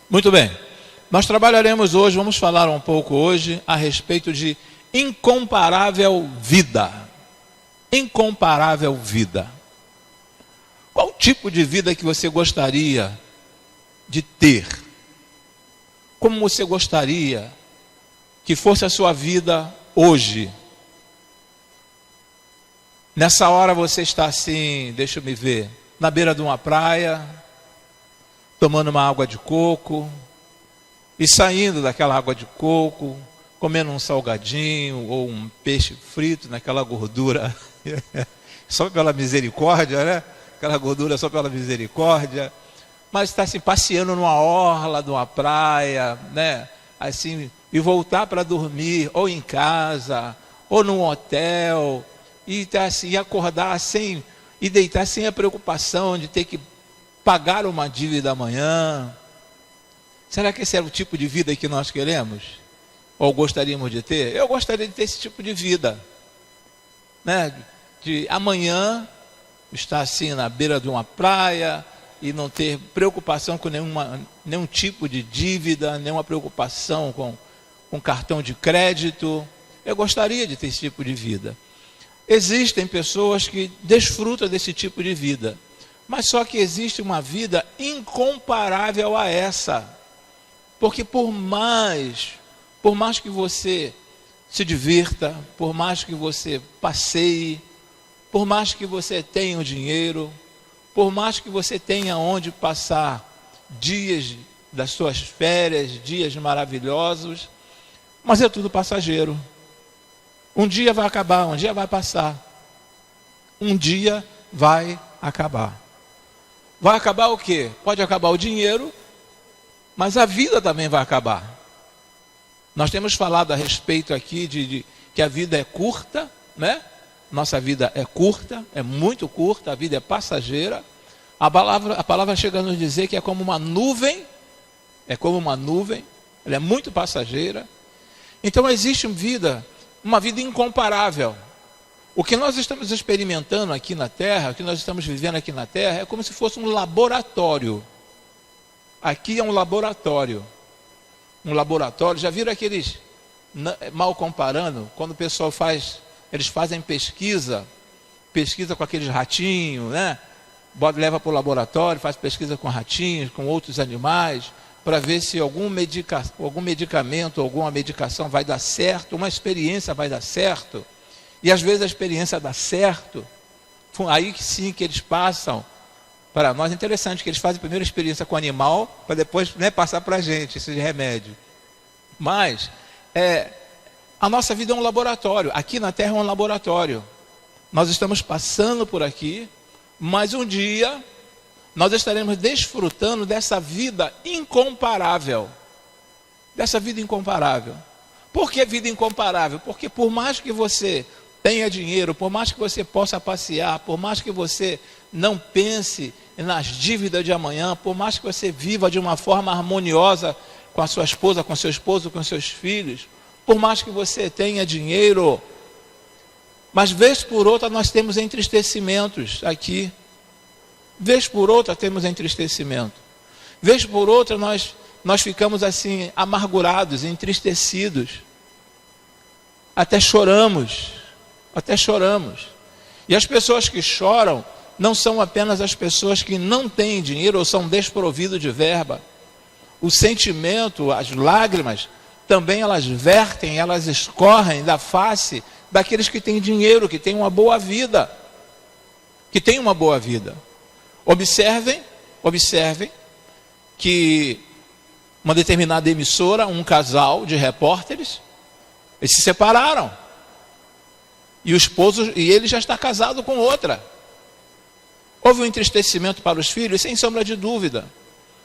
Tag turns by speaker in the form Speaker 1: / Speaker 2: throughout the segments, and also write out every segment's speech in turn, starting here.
Speaker 1: Muito bem, nós trabalharemos hoje, vamos falar um pouco hoje a respeito de incomparável vida. Incomparável vida. Qual tipo de vida que você gostaria de ter? Como você gostaria que fosse a sua vida hoje? Nessa hora você está assim, deixa eu me ver, na beira de uma praia, tomando uma água de coco, e saindo daquela água de coco, comendo um salgadinho ou um peixe frito naquela gordura, só pela misericórdia, né? Aquela gordura só pela misericórdia, mas está assim, passeando numa orla de uma praia, né? Assim, e voltar para dormir, ou em casa, ou num hotel, e tá assim, e acordar sem, e deitar sem a preocupação de ter que pagar uma dívida amanhã. Será que esse é o tipo de vida que nós queremos? Ou gostaríamos de ter? Eu gostaria de ter esse tipo de vida, né? De amanhã estar assim na beira de uma praia e não ter preocupação com nenhum tipo de dívida, nenhuma preocupação com cartão de crédito. Eu gostaria de ter esse tipo de vida. Existem pessoas que desfrutam desse tipo de vida, mas só que existe uma vida incomparável a essa. Porque por mais que você se divirta, por mais que você passeie, por mais que você tenha o dinheiro, por mais que você tenha onde passar dias das suas férias, dias maravilhosos, mas é tudo passageiro. Um dia vai acabar, um dia vai passar. Um dia vai acabar. Vai acabar o quê? Pode acabar o dinheiro, mas a vida também vai acabar. Nós temos falado a respeito aqui de que a vida é curta, né? Nossa vida é curta, é muito curta, a vida é passageira. A palavra chega a nos dizer que é como uma nuvem, ela é muito passageira. Então existe uma vida incomparável. O que nós estamos experimentando aqui na Terra, o que nós estamos vivendo aqui na Terra, é como se fosse um laboratório. Aqui é um laboratório. Um laboratório, já viram aqueles, mal comparando, quando o pessoal eles fazem pesquisa com aqueles ratinhos, né? Leva para o laboratório, faz pesquisa com ratinhos, com outros animais, para ver se algum medicamento, alguma medicação vai dar certo, uma experiência vai dar certo. E às vezes a experiência dá certo, aí sim que eles passam para nós. É interessante que eles fazem a primeira experiência com o animal, para depois, né, passar para a gente esse remédio. Mas a nossa vida é um laboratório, aqui na Terra é um laboratório. Nós estamos passando por aqui, mas um dia nós estaremos desfrutando dessa vida incomparável. Dessa vida incomparável. Por que vida incomparável? Porque por mais que você tenha dinheiro, por mais que você possa passear, por mais que você não pense nas dívidas de amanhã, por mais que você viva de uma forma harmoniosa com a sua esposa, com seu esposo, com seus filhos, por mais que você tenha dinheiro, mas vez por outra nós temos entristecimentos aqui. Vez por outra temos entristecimento. Vez por outra nós ficamos assim amargurados, entristecidos. Até choramos. E as pessoas que choram não são apenas as pessoas que não têm dinheiro ou são desprovidos de verba. O sentimento, as lágrimas, também elas vertem, elas escorrem da face daqueles que têm dinheiro, que têm uma boa vida. Observem que uma determinada emissora, um casal de repórteres, eles se separaram. E o esposo, e ele já está casado com outra. Houve um entristecimento para os filhos, sem sombra de dúvida.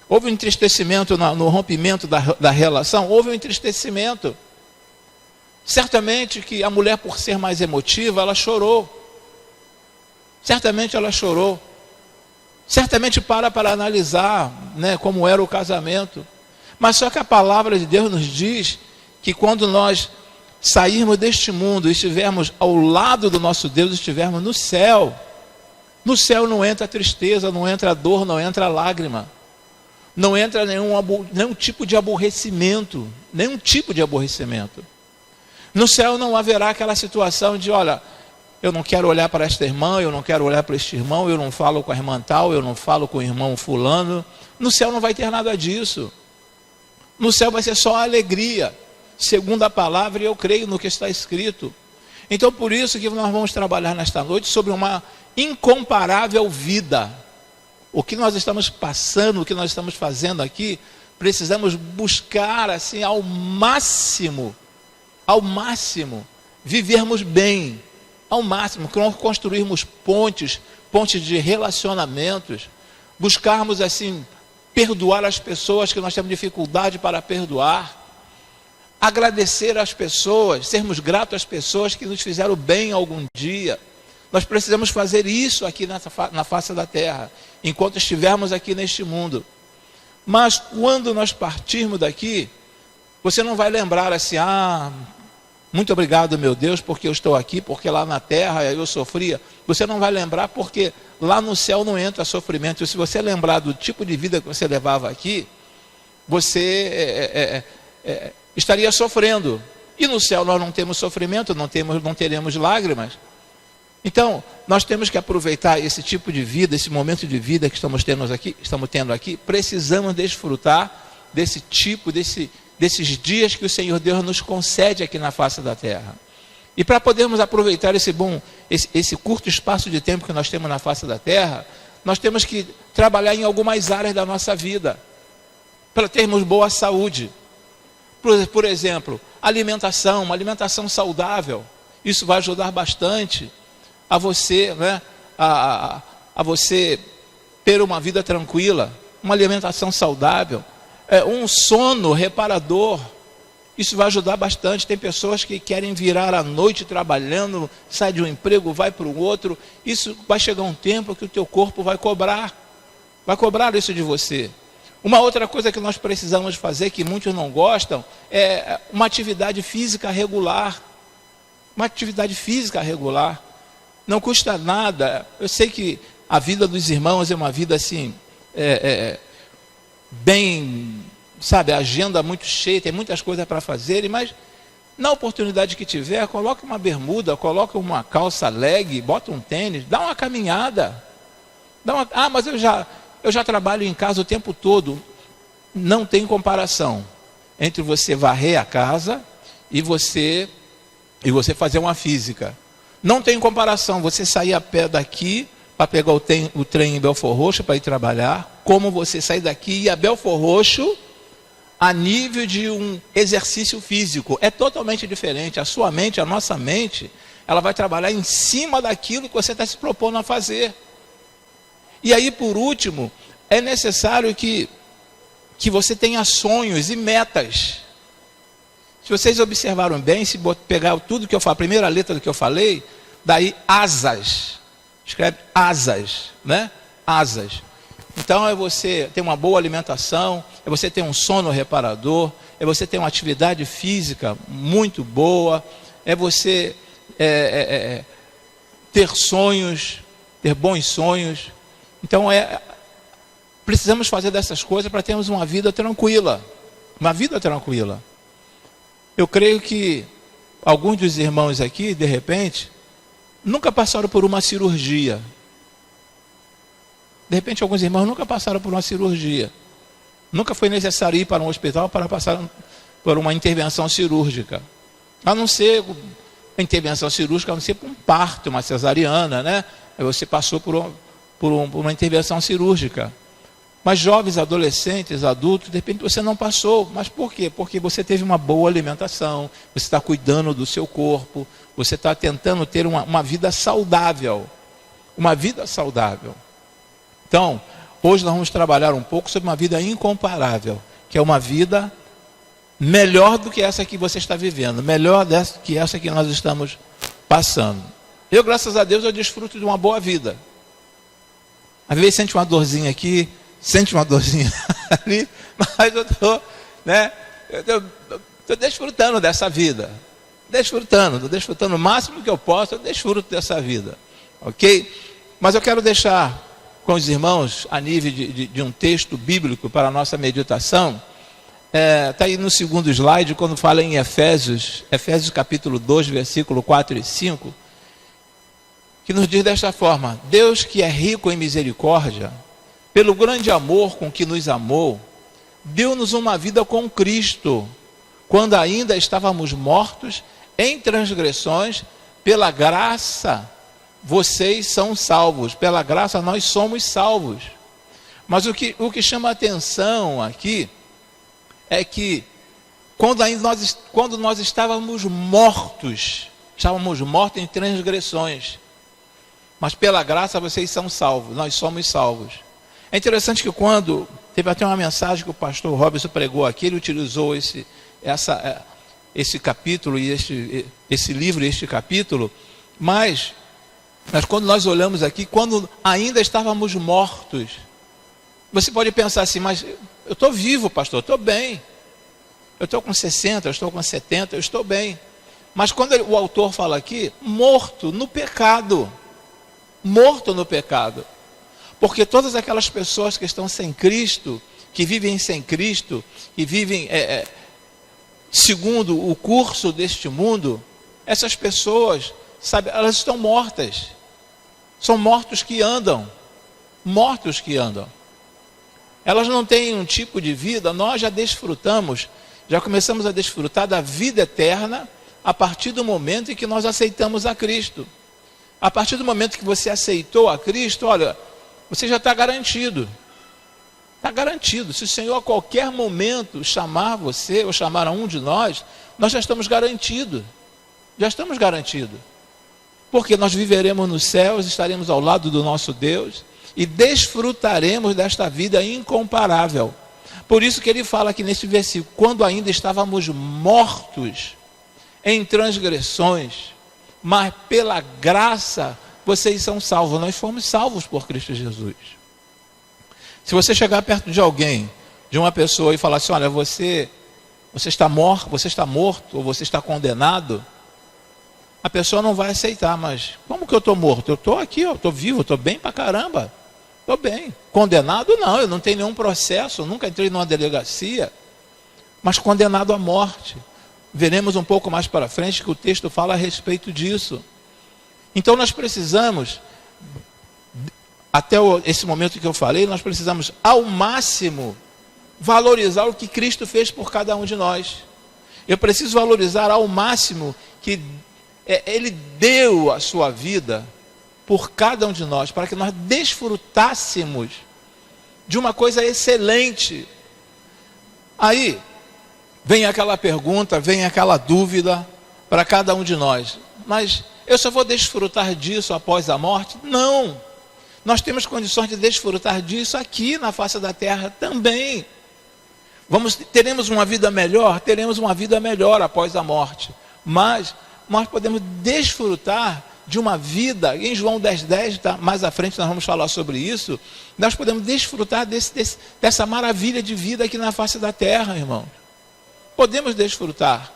Speaker 1: Houve um entristecimento no rompimento da relação, houve um entristecimento. Certamente que a mulher, por ser mais emotiva, ela chorou. Certamente ela chorou. certamente para analisar, né, como era o casamento. Mas só que a palavra de Deus nos diz que quando nós sairmos deste mundo e estivermos ao lado do nosso Deus, estivermos no céu não entra tristeza, não entra dor, não entra lágrima, não entra nenhum tipo de aborrecimento, nenhum tipo de aborrecimento. No céu não haverá aquela situação de, olha, eu não quero olhar para esta irmã, eu não quero olhar para este irmão, eu não falo com a irmã tal, eu não falo com o irmão fulano. No céu não vai ter nada disso. No céu vai ser só alegria, segundo a palavra, e eu creio no que está escrito. Então por isso que nós vamos trabalhar nesta noite sobre uma incomparável vida. O que nós estamos passando, o que nós estamos fazendo aqui, precisamos buscar assim ao máximo, vivermos bem, ao máximo, construirmos pontes de relacionamentos, buscarmos assim, perdoar as pessoas que nós temos dificuldade para perdoar, agradecer às pessoas, sermos gratos às pessoas que nos fizeram bem algum dia. Nós precisamos fazer isso aqui na face da terra, enquanto estivermos aqui neste mundo. Mas quando nós partirmos daqui, você não vai lembrar assim, muito obrigado, meu Deus, porque eu estou aqui, porque lá na terra eu sofria. Você não vai lembrar porque lá no céu não entra sofrimento. E se você lembrar do tipo de vida que você levava aqui, você estaria sofrendo. E no céu nós não temos sofrimento, não teremos lágrimas. Então, nós temos que aproveitar esse tipo de vida, esse momento de vida que estamos tendo aqui, precisamos desfrutar desse tipo, desses dias que o Senhor Deus nos concede aqui na face da terra. E para podermos aproveitar esse curto espaço de tempo que nós temos na face da terra, nós temos que trabalhar em algumas áreas da nossa vida, para termos boa saúde. Por exemplo, uma alimentação saudável. Isso vai ajudar bastante a você, né, a você ter uma vida tranquila, uma alimentação saudável, um sono reparador. Isso vai ajudar bastante. Tem pessoas que querem virar a noite trabalhando, sai de um emprego, vai para o outro. Isso vai chegar um tempo que o teu corpo vai cobrar isso de você. Uma outra coisa que nós precisamos fazer, que muitos não gostam, é uma atividade física regular. Uma atividade física regular. Não custa nada. Eu sei que a vida dos irmãos é uma vida assim, bem, sabe, a agenda muito cheia, tem muitas coisas para fazer, mas na oportunidade que tiver, coloque uma bermuda, coloque uma calça leg, bota um tênis, dá uma caminhada. Mas eu já trabalho em casa o tempo todo. Não tem comparação entre você varrer a casa e você fazer uma física. Não tem comparação você sair a pé daqui para pegar o trem em Belford Roxo para ir trabalhar, como você sair daqui e ir a Belford Roxo a nível de um exercício físico. É totalmente diferente. A sua mente, a nossa mente, ela vai trabalhar em cima daquilo que você está se propondo a fazer. E aí, por último, é necessário que você tenha sonhos e metas. Se vocês observaram bem, se pegar tudo que eu falo, a primeira letra do que eu falei, daí asas. Escreve asas, né? Asas. Então é você ter uma boa alimentação, é você ter um sono reparador, é você ter uma atividade física muito boa, é você ter sonhos, ter bons sonhos. Então precisamos fazer dessas coisas para termos uma vida tranquila. Uma vida tranquila. Eu creio que alguns dos irmãos aqui, de repente, nunca passaram por uma cirurgia. De repente, alguns irmãos nunca passaram por uma cirurgia. Nunca foi necessário ir para um hospital para passar por uma intervenção cirúrgica. A não ser a intervenção cirúrgica, a não ser por um parto, uma cesariana, né? Aí você passou por uma intervenção cirúrgica. Mas jovens, adolescentes, adultos, de repente você não passou. Mas por quê? Porque você teve uma boa alimentação, você está cuidando do seu corpo, você está tentando ter uma vida saudável. Uma vida saudável. Então, hoje nós vamos trabalhar um pouco sobre uma vida incomparável, que é uma vida melhor do que essa que você está vivendo, melhor que essa que nós estamos passando. Eu, graças a Deus, eu desfruto de uma boa vida. Às vezes sente uma dorzinha aqui, sente uma dorzinha ali, mas eu estou, né? Estou desfrutando dessa vida. Estou desfrutando o máximo que eu posso, eu desfruto dessa vida. Ok? Mas eu quero deixar com os irmãos, a nível de um texto bíblico para a nossa meditação. Está aí no segundo slide, quando fala em Efésios capítulo 2, versículo 4 e 5, que nos diz desta forma: Deus, que é rico em misericórdia, pelo grande amor com que nos amou, deu-nos uma vida com Cristo, quando ainda estávamos mortos em transgressões. Pela graça vocês são salvos, pela graça nós somos salvos. Mas o que chama a atenção aqui é que quando nós estávamos mortos em transgressões, mas pela graça vocês são salvos, nós somos salvos. É interessante que quando teve até uma mensagem que o pastor Robson pregou aqui, ele utilizou esse capítulo e esse livro, este capítulo, mas quando nós olhamos aqui, quando ainda estávamos mortos, você pode pensar assim, mas eu estou vivo, pastor, estou bem. Eu estou com 60, eu estou com 70, eu estou bem. Mas quando o autor fala aqui, morto no pecado. Morto no pecado. Porque todas aquelas pessoas que estão sem Cristo, que vivem sem Cristo, que vivem segundo o curso deste mundo, essas pessoas, sabe, elas estão mortas. São mortos que andam. Mortos que andam. Elas não têm um tipo de vida. Nós já começamos a desfrutar da vida eterna a partir do momento em que nós aceitamos a Cristo. A partir do momento que você aceitou a Cristo, olha, você já está garantido. Está garantido. Se o Senhor a qualquer momento chamar você, ou chamar a um de nós já estamos garantidos. Já estamos garantidos. Porque nós viveremos nos céus, estaremos ao lado do nosso Deus e desfrutaremos desta vida incomparável. Por isso que ele fala aqui nesse versículo, quando ainda estávamos mortos em transgressões, mas pela graça vocês são salvos. Nós fomos salvos por Cristo Jesus. Se você chegar perto de alguém, de uma pessoa e falar assim, olha, você está morto ou você está condenado, a pessoa não vai aceitar. Mas como que eu estou morto? Eu estou aqui, eu estou vivo, estou bem pra caramba. Estou bem. Condenado não, eu não tenho nenhum processo, nunca entrei numa delegacia, mas condenado à morte. Veremos um pouco mais para frente que o texto fala a respeito disso. Então nós precisamos, até esse momento que eu falei, nós precisamos ao máximo valorizar o que Cristo fez por cada um de nós. Eu preciso valorizar ao máximo que Ele deu a sua vida por cada um de nós, para que nós desfrutássemos de uma coisa excelente. Aí vem aquela pergunta, vem aquela dúvida para cada um de nós. Mas eu só vou desfrutar disso após a morte? Não. Nós temos condições de desfrutar disso aqui na face da terra também. Teremos uma vida melhor? Teremos uma vida melhor após a morte. Mas nós podemos desfrutar de uma vida, em João 10:10, tá, mais à frente nós vamos falar sobre isso, nós podemos desfrutar dessa maravilha de vida aqui na face da terra, irmãos. Podemos desfrutar.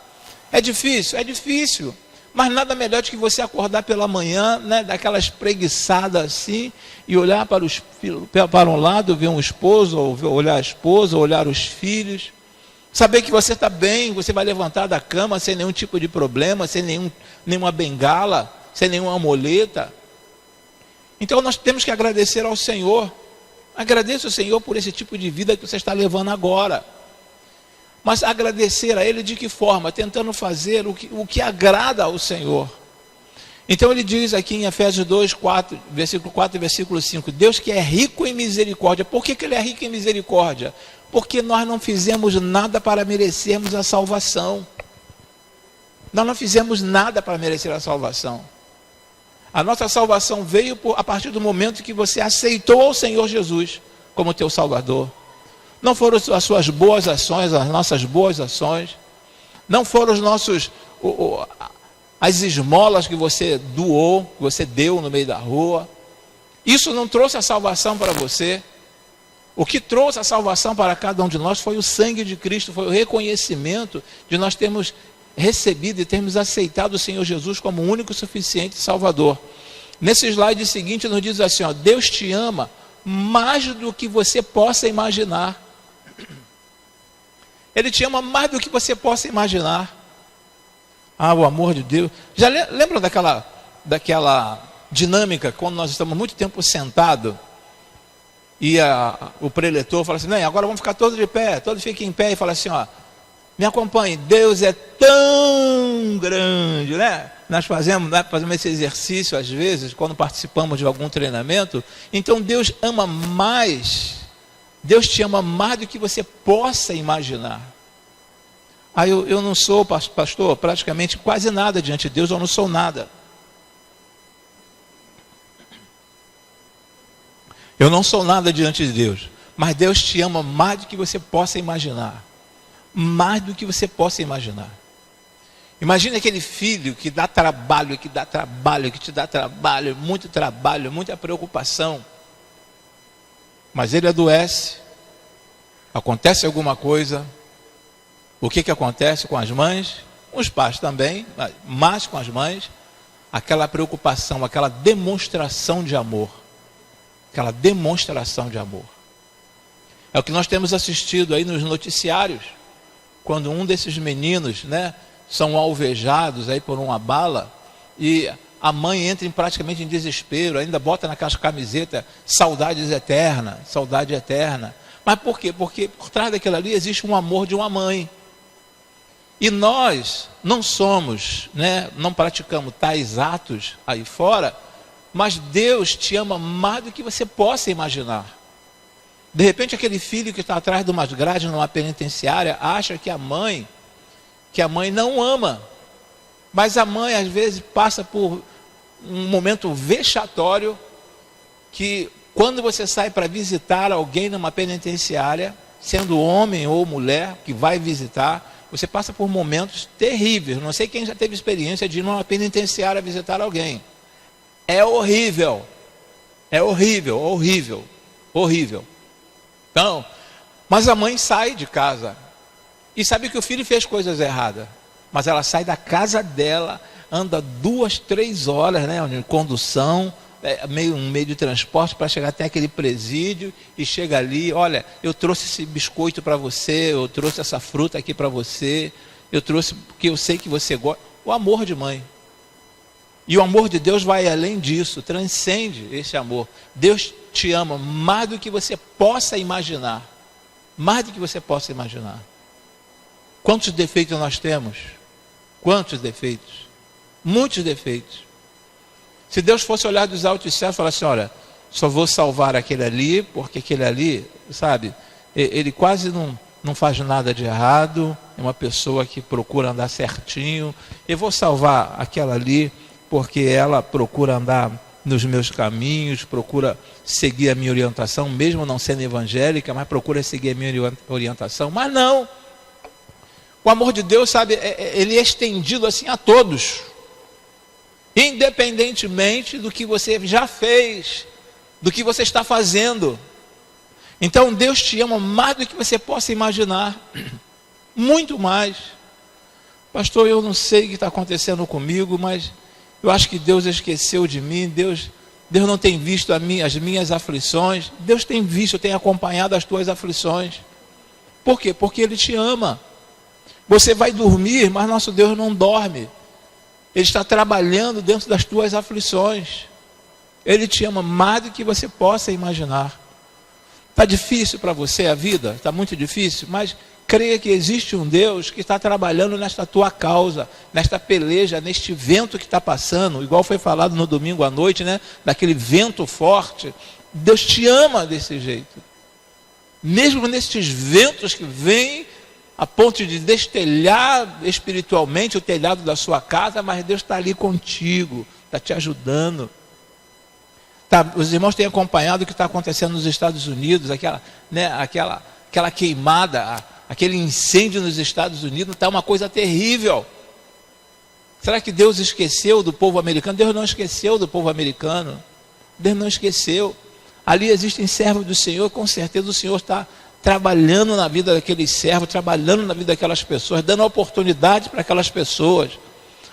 Speaker 1: É difícil, mas nada melhor do que você acordar pela manhã, né, daquela espreguiçada assim, e olhar para um lado, ver um esposo, ou olhar a esposa, ou olhar os filhos, saber que você está bem, você vai levantar da cama sem nenhum tipo de problema, sem nenhuma bengala, sem nenhuma muleta. Então nós temos que agradecer ao Senhor. Agradeça ao Senhor por esse tipo de vida que você está levando agora. Mas agradecer a Ele de que forma? Tentando fazer o que agrada ao Senhor. Então ele diz aqui em Efésios 2, versículo 4 e versículo 5, Deus que é rico em misericórdia. Por que Ele é rico em misericórdia? Porque nós não fizemos nada para merecermos a salvação. Nós não fizemos nada para merecer a salvação. A nossa salvação veio a partir do momento que você aceitou o Senhor Jesus como teu Salvador. Não foram as suas boas ações, as nossas boas ações. Não foram as esmolas que você doou, que você deu no meio da rua. Isso não trouxe a salvação para você. O que trouxe a salvação para cada um de nós foi o sangue de Cristo, foi o reconhecimento de nós termos recebido e termos aceitado o Senhor Jesus como o único e suficiente Salvador. Nesse slide seguinte nos diz assim, ó, Deus te ama mais do que você possa imaginar. Ele te ama mais do que você possa imaginar. Ah, o amor de Deus. Já lembra daquela dinâmica, quando nós estamos muito tempo sentados, e o preletor fala assim, não, agora vamos ficar todos de pé, todos fiquem em pé, e fala assim, ó, me acompanhe, Deus é tão grande, né? Nós fazemos esse exercício às vezes, quando participamos de algum treinamento. Então Deus ama mais, Deus te ama mais do que você possa imaginar. Eu não sou, pastor, praticamente quase nada diante de Deus, eu não sou nada. Eu não sou nada diante de Deus, mas Deus te ama mais do que você possa imaginar. Mais do que você possa imaginar. Imagine aquele filho que dá trabalho, que te dá trabalho, muita preocupação. Mas ele adoece, acontece alguma coisa. O que acontece com as mães? Com os pais também, mas com as mães, aquela preocupação, aquela demonstração de amor. Aquela demonstração de amor. É o que nós temos assistido aí nos noticiários, quando um desses meninos, né, são alvejados aí por uma bala, e a mãe entra praticamente em desespero, ainda bota naquela camiseta, saudade eterna. Mas por quê? Porque por trás daquilo ali existe um amor de uma mãe. E nós não somos, né, não praticamos tais atos aí fora, mas Deus te ama mais do que você possa imaginar. De repente aquele filho que está atrás de umas grades numa penitenciária acha que a mãe não ama. Mas a mãe às vezes passa por um momento vexatório, que quando você sai para visitar alguém numa penitenciária, sendo homem ou mulher que vai visitar, você passa por momentos terríveis. Não sei quem já teve experiência de ir numa penitenciária visitar alguém. É horrível. É horrível, horrível, horrível. Então, mas a mãe sai de casa e sabe que o filho fez coisas erradas, mas ela sai da casa dela, anda 2, 3 horas, né, em condução, um meio de transporte para chegar até aquele presídio, e chega ali, olha, eu trouxe esse biscoito para você, eu trouxe essa fruta aqui para você, eu trouxe porque eu sei que você gosta. O amor de mãe. E o amor de Deus vai além disso, transcende esse amor. Deus te ama mais do que você possa imaginar. Mais do que você possa imaginar. Quantos defeitos nós temos? Quantos defeitos? Muitos defeitos. Se Deus fosse olhar dos altos céus e falar assim, olha, só vou salvar aquele ali, porque aquele ali, sabe, ele quase não faz nada de errado, é uma pessoa que procura andar certinho, eu vou salvar aquela ali, porque ela procura andar nos meus caminhos, procura seguir a minha orientação, mesmo não sendo evangélica, mas procura seguir a minha orientação. Mas não. O amor de Deus, sabe, ele é estendido assim a todos. Independentemente do que você já fez, do que você está fazendo. Então Deus te ama mais do que você possa imaginar. Muito mais. Pastor, eu não sei o que está acontecendo comigo, mas eu acho que Deus esqueceu de mim, Deus não tem visto as minhas aflições, Deus tem visto, tem acompanhado as tuas aflições. Por quê? Porque Ele te ama. Você vai dormir, mas nosso Deus não dorme. Ele está trabalhando dentro das tuas aflições. Ele te ama mais do que você possa imaginar. Está difícil para você a vida? Está muito difícil, mas creia que existe um Deus que está trabalhando nesta tua causa, nesta peleja, neste vento que está passando, igual foi falado no domingo à noite, né? Daquele vento forte. Deus te ama desse jeito. Mesmo nesses ventos que vêm a ponto de destelhar espiritualmente o telhado da sua casa, mas Deus está ali contigo, está te ajudando. Os irmãos têm acompanhado o que está acontecendo nos Estados Unidos, aquela queimada, aquele incêndio nos Estados Unidos, está uma coisa terrível. Será que Deus esqueceu do povo americano? Deus não esqueceu do povo americano. Deus não esqueceu. Ali existem servos do Senhor, com certeza o Senhor está trabalhando na vida daqueles servos, trabalhando na vida daquelas pessoas, dando oportunidade para aquelas pessoas,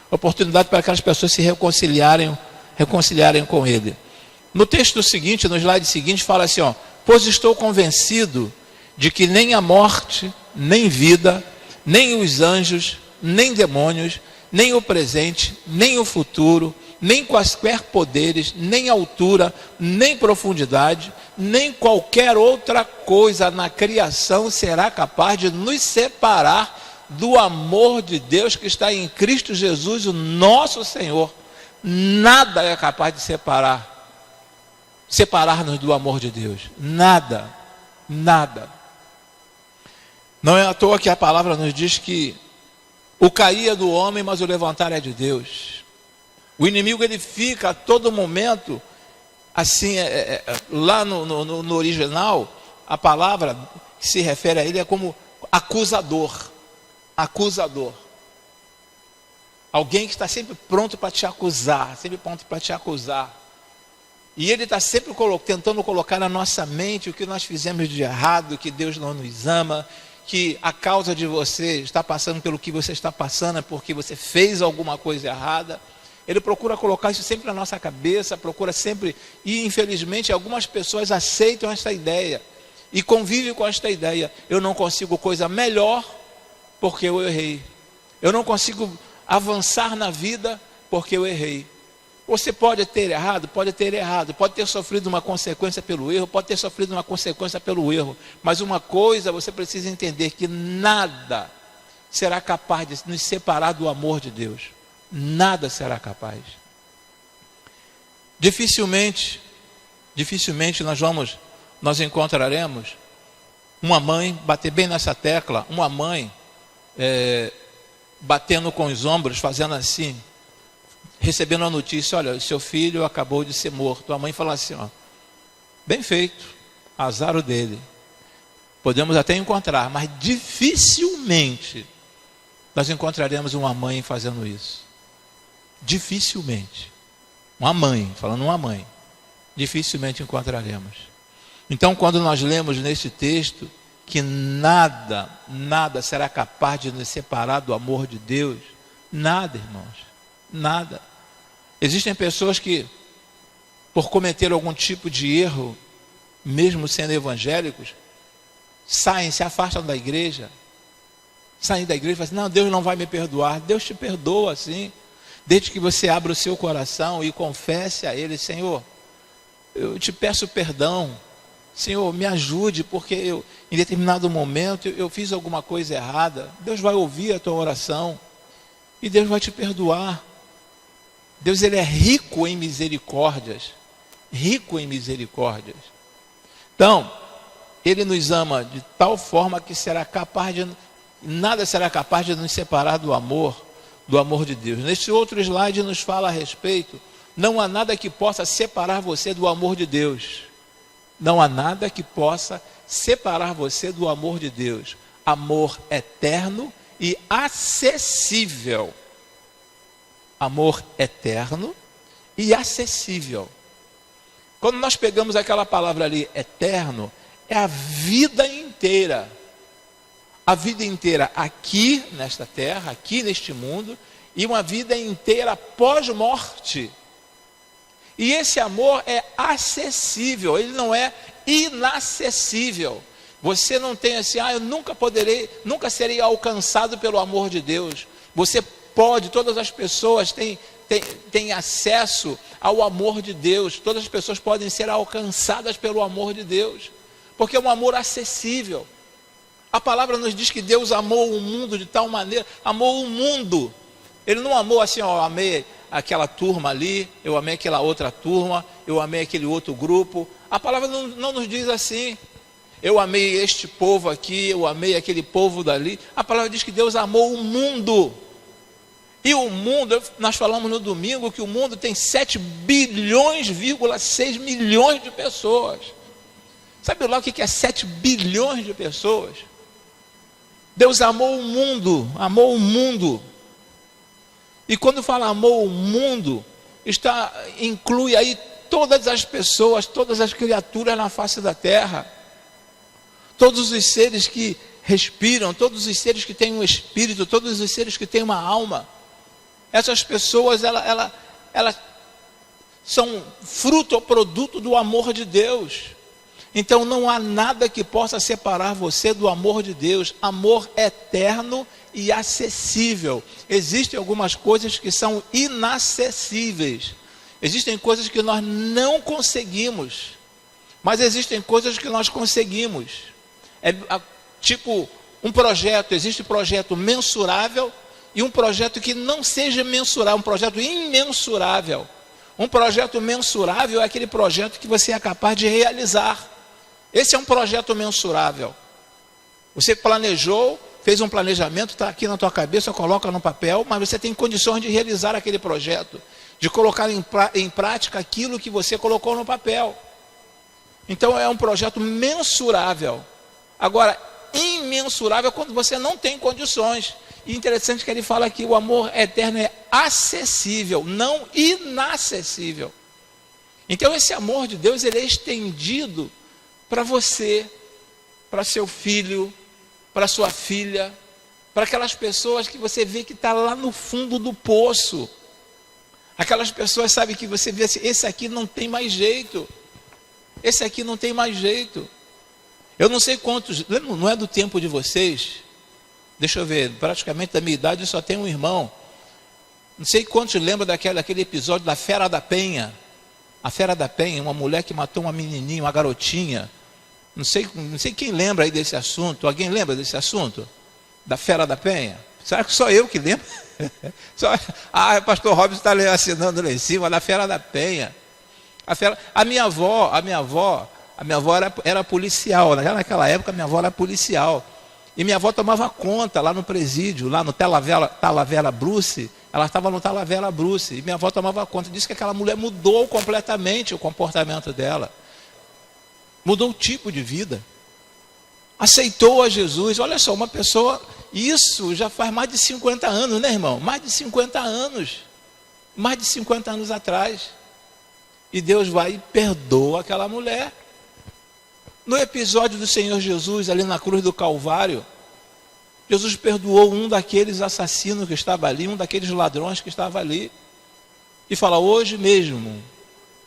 Speaker 1: oportunidade para aquelas pessoas se reconciliarem com Ele. No texto seguinte, no slide seguinte, fala assim, pois estou convencido de que nem a morte, nem vida, nem os anjos, nem demônios, nem o presente, nem o futuro, nem quaisquer poderes, nem altura, nem profundidade, nem qualquer outra coisa na criação será capaz de nos separar do amor de Deus que está em Cristo Jesus, o nosso Senhor. Nada é capaz de separar-nos do amor de Deus. Nada. Não é à toa que a palavra nos diz que o cair é do homem, mas o levantar é de Deus. O inimigo, ele fica a todo momento, assim, lá no original, a palavra que se refere a ele é como acusador. Alguém que está sempre pronto para te acusar, E ele está sempre tentando colocar na nossa mente o que nós fizemos de errado, que Deus não nos ama, que a causa de você estar passando pelo que você está passando é porque você fez alguma coisa errada. Ele procura colocar isso sempre na nossa cabeça, procura sempre, e infelizmente algumas pessoas aceitam esta ideia e convivem com esta ideia. Eu não consigo coisa melhor porque eu errei. Eu não consigo avançar na vida porque eu errei. Você pode ter errado, pode ter sofrido uma consequência pelo erro, mas uma coisa você precisa entender, que nada será capaz de nos separar do amor de Deus. Nada será capaz. Dificilmente nós encontraremos uma mãe, bater bem nessa tecla, uma mãe batendo com os ombros, fazendo assim, recebendo a notícia, olha, seu filho acabou de ser morto. A mãe fala assim, bem feito, azar o dele. Podemos até encontrar, mas dificilmente nós encontraremos uma mãe fazendo isso. Dificilmente. Uma mãe, dificilmente encontraremos. Então, quando nós lemos neste texto que nada será capaz de nos separar do amor de Deus, nada, irmãos, nada. Existem pessoas que, por cometer algum tipo de erro, mesmo sendo evangélicos, se afastam da igreja, saem da igreja e falam assim, não, Deus não vai me perdoar. Deus te perdoa, sim, desde que você abra o seu coração e confesse a Ele, Senhor, eu te peço perdão, Senhor, me ajude, porque em determinado momento eu fiz alguma coisa errada. Deus vai ouvir a tua oração e Deus vai te perdoar. Deus, Ele é rico em misericórdias. Então, Ele nos ama de tal forma que nada será capaz de nos separar do amor de Deus. Neste outro slide nos fala a respeito, não há nada que possa separar você do amor de Deus. Não há nada que possa separar você do amor de Deus. Amor eterno e acessível. Amor eterno e acessível. Quando nós pegamos aquela palavra ali, eterno, é a vida inteira. A vida inteira aqui nesta terra, aqui neste mundo, e uma vida inteira pós-morte. E esse amor é acessível, ele não é inacessível. Você não tem assim, eu nunca serei alcançado pelo amor de Deus. Você pode, todas as pessoas têm acesso ao amor de Deus. Todas as pessoas podem ser alcançadas pelo amor de Deus, porque é um amor acessível. A palavra nos diz que Deus amou o mundo de tal maneira, amou o mundo. Ele não amou assim, eu amei aquela turma ali, eu amei aquela outra turma, eu amei aquele outro grupo. A palavra não nos diz assim, eu amei este povo aqui, eu amei aquele povo dali. A palavra diz que Deus amou o mundo. E o mundo, nós falamos no domingo que o mundo tem 7 bilhões,6 milhões de pessoas. Sabe lá o que é 7 bilhões de pessoas? Deus amou o mundo. E quando fala amou o mundo, inclui aí todas as pessoas, todas as criaturas na face da terra, todos os seres que respiram, todos os seres que têm um espírito, todos os seres que têm uma alma. Essas pessoas, elas são fruto ou produto do amor de Deus. Então não há nada que possa separar você do amor de Deus. Amor eterno e acessível. Existem algumas coisas que são inacessíveis. Existem coisas que nós não conseguimos, mas existem coisas que nós conseguimos. Tipo um projeto, existe projeto mensurável e um projeto que não seja mensurável, um projeto imensurável. Um projeto mensurável é aquele projeto que você é capaz de realizar. Esse é um projeto mensurável. Você planejou, fez um planejamento, está aqui na tua cabeça, coloca no papel, mas você tem condições de realizar aquele projeto, de colocar em prática aquilo que você colocou no papel. Então é um projeto mensurável. Agora, imensurável é quando você não tem condições. E interessante que ele fala que o amor eterno é acessível, não inacessível. Então esse amor de Deus, ele é estendido para você, para seu filho, para sua filha, para aquelas pessoas que você vê que está lá no fundo do poço. Aquelas pessoas, sabe, que você vê assim, esse aqui não tem mais jeito. Esse aqui não tem mais jeito. Eu não sei quantos, não é do tempo de vocês, deixa eu ver, praticamente da minha idade eu só tenho um irmão. Não sei quantos lembram daquele episódio da Fera da Penha. A Fera da Penha, uma mulher que matou uma menininha, uma garotinha. Não sei quem lembra aí desse assunto. Alguém lembra desse assunto? Da Fera da Penha? Será que só eu que lembro? O pastor Robson está assinando lá em cima, da Fera da Penha. A minha avó era policial. Naquela época, minha avó era policial. E minha avó tomava conta lá no presídio, lá no Talavera Bruce. Ela estava no Talavera Bruce. E minha avó tomava conta. Disse que aquela mulher mudou completamente o comportamento dela. Mudou o tipo de vida. Aceitou a Jesus. Olha só, uma pessoa... Isso já faz mais de 50 anos, né, irmão? Mais de 50 anos. Mais de 50 anos atrás. E Deus vai e perdoa aquela mulher. No episódio do Senhor Jesus, ali na cruz do Calvário, Jesus perdoou um daqueles assassinos que estava ali, um daqueles ladrões que estava ali. E fala, hoje mesmo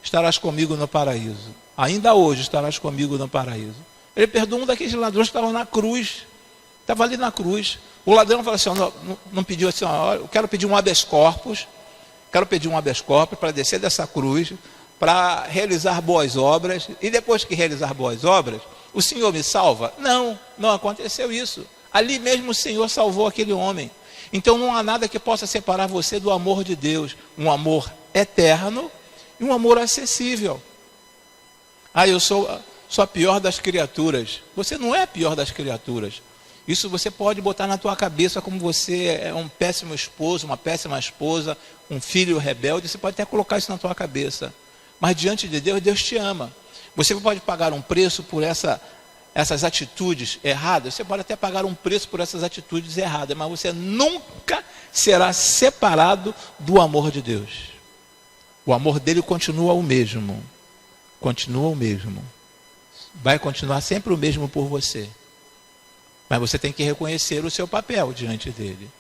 Speaker 1: estarás comigo no paraíso. Ainda hoje estarás comigo no paraíso. Ele perdoou um daqueles ladrões que estavam na cruz. Estava ali na cruz. O ladrão falou assim, não pediu assim, eu quero pedir um habeas corpus. Quero pedir um habeas corpus para descer dessa cruz, para realizar boas obras. E depois que realizar boas obras, o Senhor me salva? Não aconteceu isso. Ali mesmo o Senhor salvou aquele homem. Então não há nada que possa separar você do amor de Deus. Um amor eterno e um amor acessível. Eu sou a pior das criaturas. Você não é a pior das criaturas. Isso você pode botar na tua cabeça como você é um péssimo esposo, uma péssima esposa, um filho rebelde. Você pode até colocar isso na tua cabeça. Mas diante de Deus, Deus te ama. Você pode pagar um preço por essas atitudes erradas. Você pode até pagar um preço por essas atitudes erradas. Mas você nunca será separado do amor de Deus. O amor dele continua o mesmo. Continua o mesmo. Vai continuar sempre o mesmo por você. Mas você tem que reconhecer o seu papel diante dele.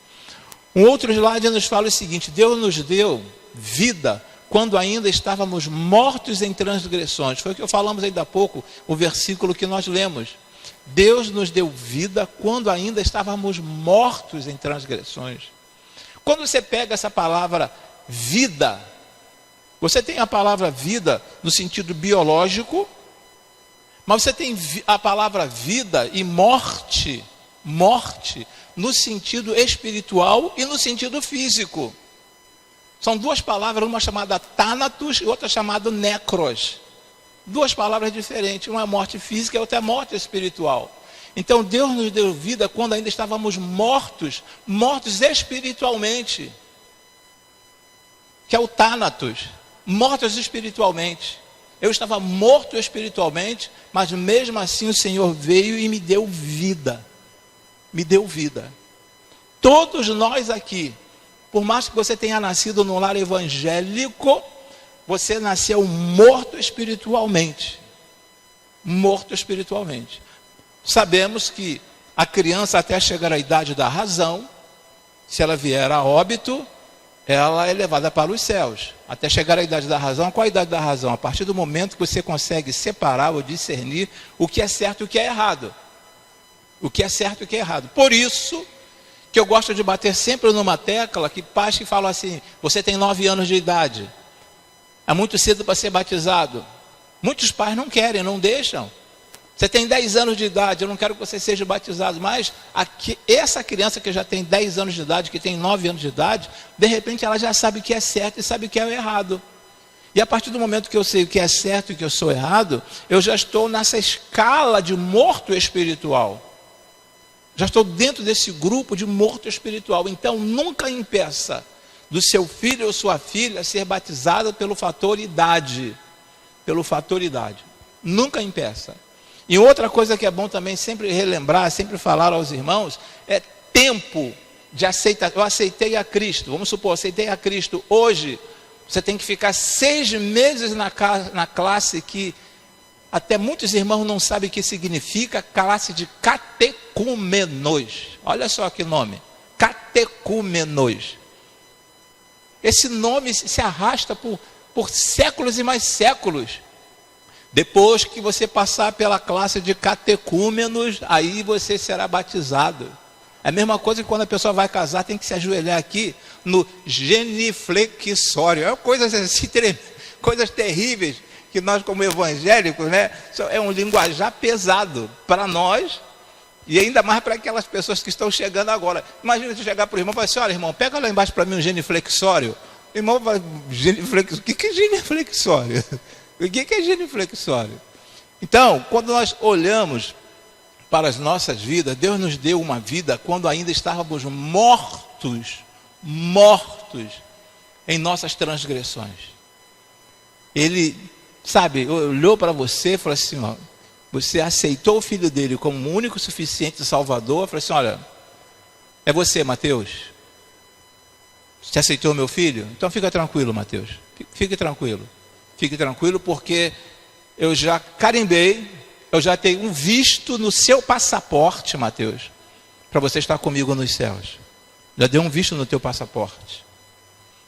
Speaker 1: Um outro slide nos fala o seguinte: Deus nos deu vida quando ainda estávamos mortos em transgressões. Foi o que falamos ainda há pouco, o versículo que nós lemos. Deus nos deu vida quando ainda estávamos mortos em transgressões. Quando você pega essa palavra vida, você tem a palavra vida no sentido biológico, mas você tem a palavra vida e morte no sentido espiritual e no sentido físico. São duas palavras, uma chamada thanatos e outra chamada necros. Duas palavras diferentes, uma é morte física e outra é morte espiritual. Então Deus nos deu vida quando ainda estávamos mortos espiritualmente. Que é o thanatos, mortos espiritualmente. Eu estava morto espiritualmente, mas mesmo assim o Senhor veio e me deu vida. Me deu vida. Todos nós aqui, por mais que você tenha nascido num lar evangélico, você nasceu morto espiritualmente. Morto espiritualmente. Sabemos que a criança, até chegar à idade da razão, se ela vier a óbito, ela é levada para os céus. Até chegar à idade da razão. Qual a idade da razão? A partir do momento que você consegue separar ou discernir o que é certo e o que é errado. O que é certo e o que é errado. Por isso que eu gosto de bater sempre numa tecla que pais que falam assim: você tem 9 anos de idade, é muito cedo para ser batizado. Muitos pais não querem, não deixam. Você tem 10 anos de idade, eu não quero que você seja batizado. Mas essa criança que já tem 10 anos de idade, que tem 9 anos de idade, de repente ela já sabe o que é certo e sabe o que é o errado. E a partir do momento que eu sei o que é certo e o que eu sou errado, eu já estou nessa escala de morto espiritual. Já estou dentro desse grupo de morto espiritual. Então nunca impeça do seu filho ou sua filha ser batizada pelo fator idade. Pelo fator idade. Nunca impeça. E outra coisa que é bom também sempre relembrar, sempre falar aos irmãos, é tempo de aceitar. Eu aceitei a Cristo, vamos supor, aceitei a Cristo. Hoje, você tem que ficar 6 meses na classe que até muitos irmãos não sabem o que significa, classe de catecúmenos. Olha só que nome, catecúmenos. Esse nome se arrasta por séculos e mais séculos. Depois que você passar pela classe de catecúmenos, aí você será batizado. É a mesma coisa que quando a pessoa vai casar, tem que se ajoelhar aqui no geniflexório. É coisas assim, coisas terríveis, que nós como evangélicos, né, é um linguajar pesado para nós, e ainda mais para aquelas pessoas que estão chegando agora. Imagina você chegar para o irmão e falar assim: olha, irmão, pega lá embaixo para mim um geniflexório. O irmão vai, geniflexório, o que é geniflexório? O que é geniflexório? Então, quando nós olhamos para as nossas vidas, Deus nos deu uma vida quando ainda estávamos mortos em nossas transgressões. Ele, sabe, olhou para você e falou assim: ó, você aceitou o filho dele como o único suficiente Salvador. Falou assim: olha, é você, Mateus. Você aceitou meu filho? Então fica tranquilo, Mateus. Fique tranquilo. Fique tranquilo, porque eu já carimbei, eu já tenho um visto no seu passaporte, Mateus, para você estar comigo nos céus. Já dei um visto no teu passaporte.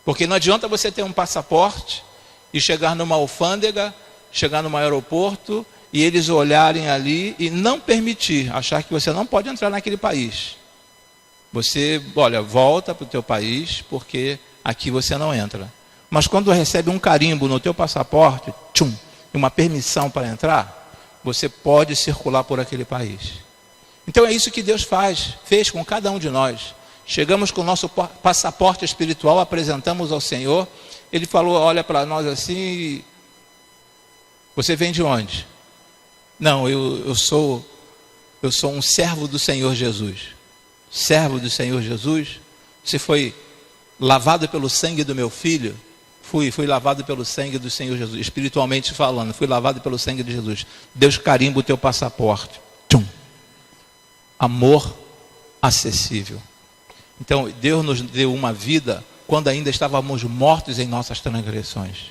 Speaker 1: Porque não adianta você ter um passaporte e chegar numa alfândega, chegar num aeroporto, e eles olharem ali e não permitir, achar que você não pode entrar naquele país. Você, olha, volta para o teu país, porque aqui você não entra. Mas quando recebe um carimbo no teu passaporte, e uma permissão para entrar, você pode circular por aquele país. Então é isso que Deus fez com cada um de nós. Chegamos com o nosso passaporte espiritual, apresentamos ao Senhor. Ele falou, olha para nós assim: você vem de onde? Não, eu sou um servo do Senhor Jesus. Servo do Senhor Jesus? Você foi lavado pelo sangue do meu filho? Fui lavado pelo sangue do Senhor Jesus, espiritualmente falando, fui lavado pelo sangue de Jesus. Deus carimba o teu passaporte. Amor acessível. Então, Deus nos deu uma vida quando ainda estávamos mortos em nossas transgressões.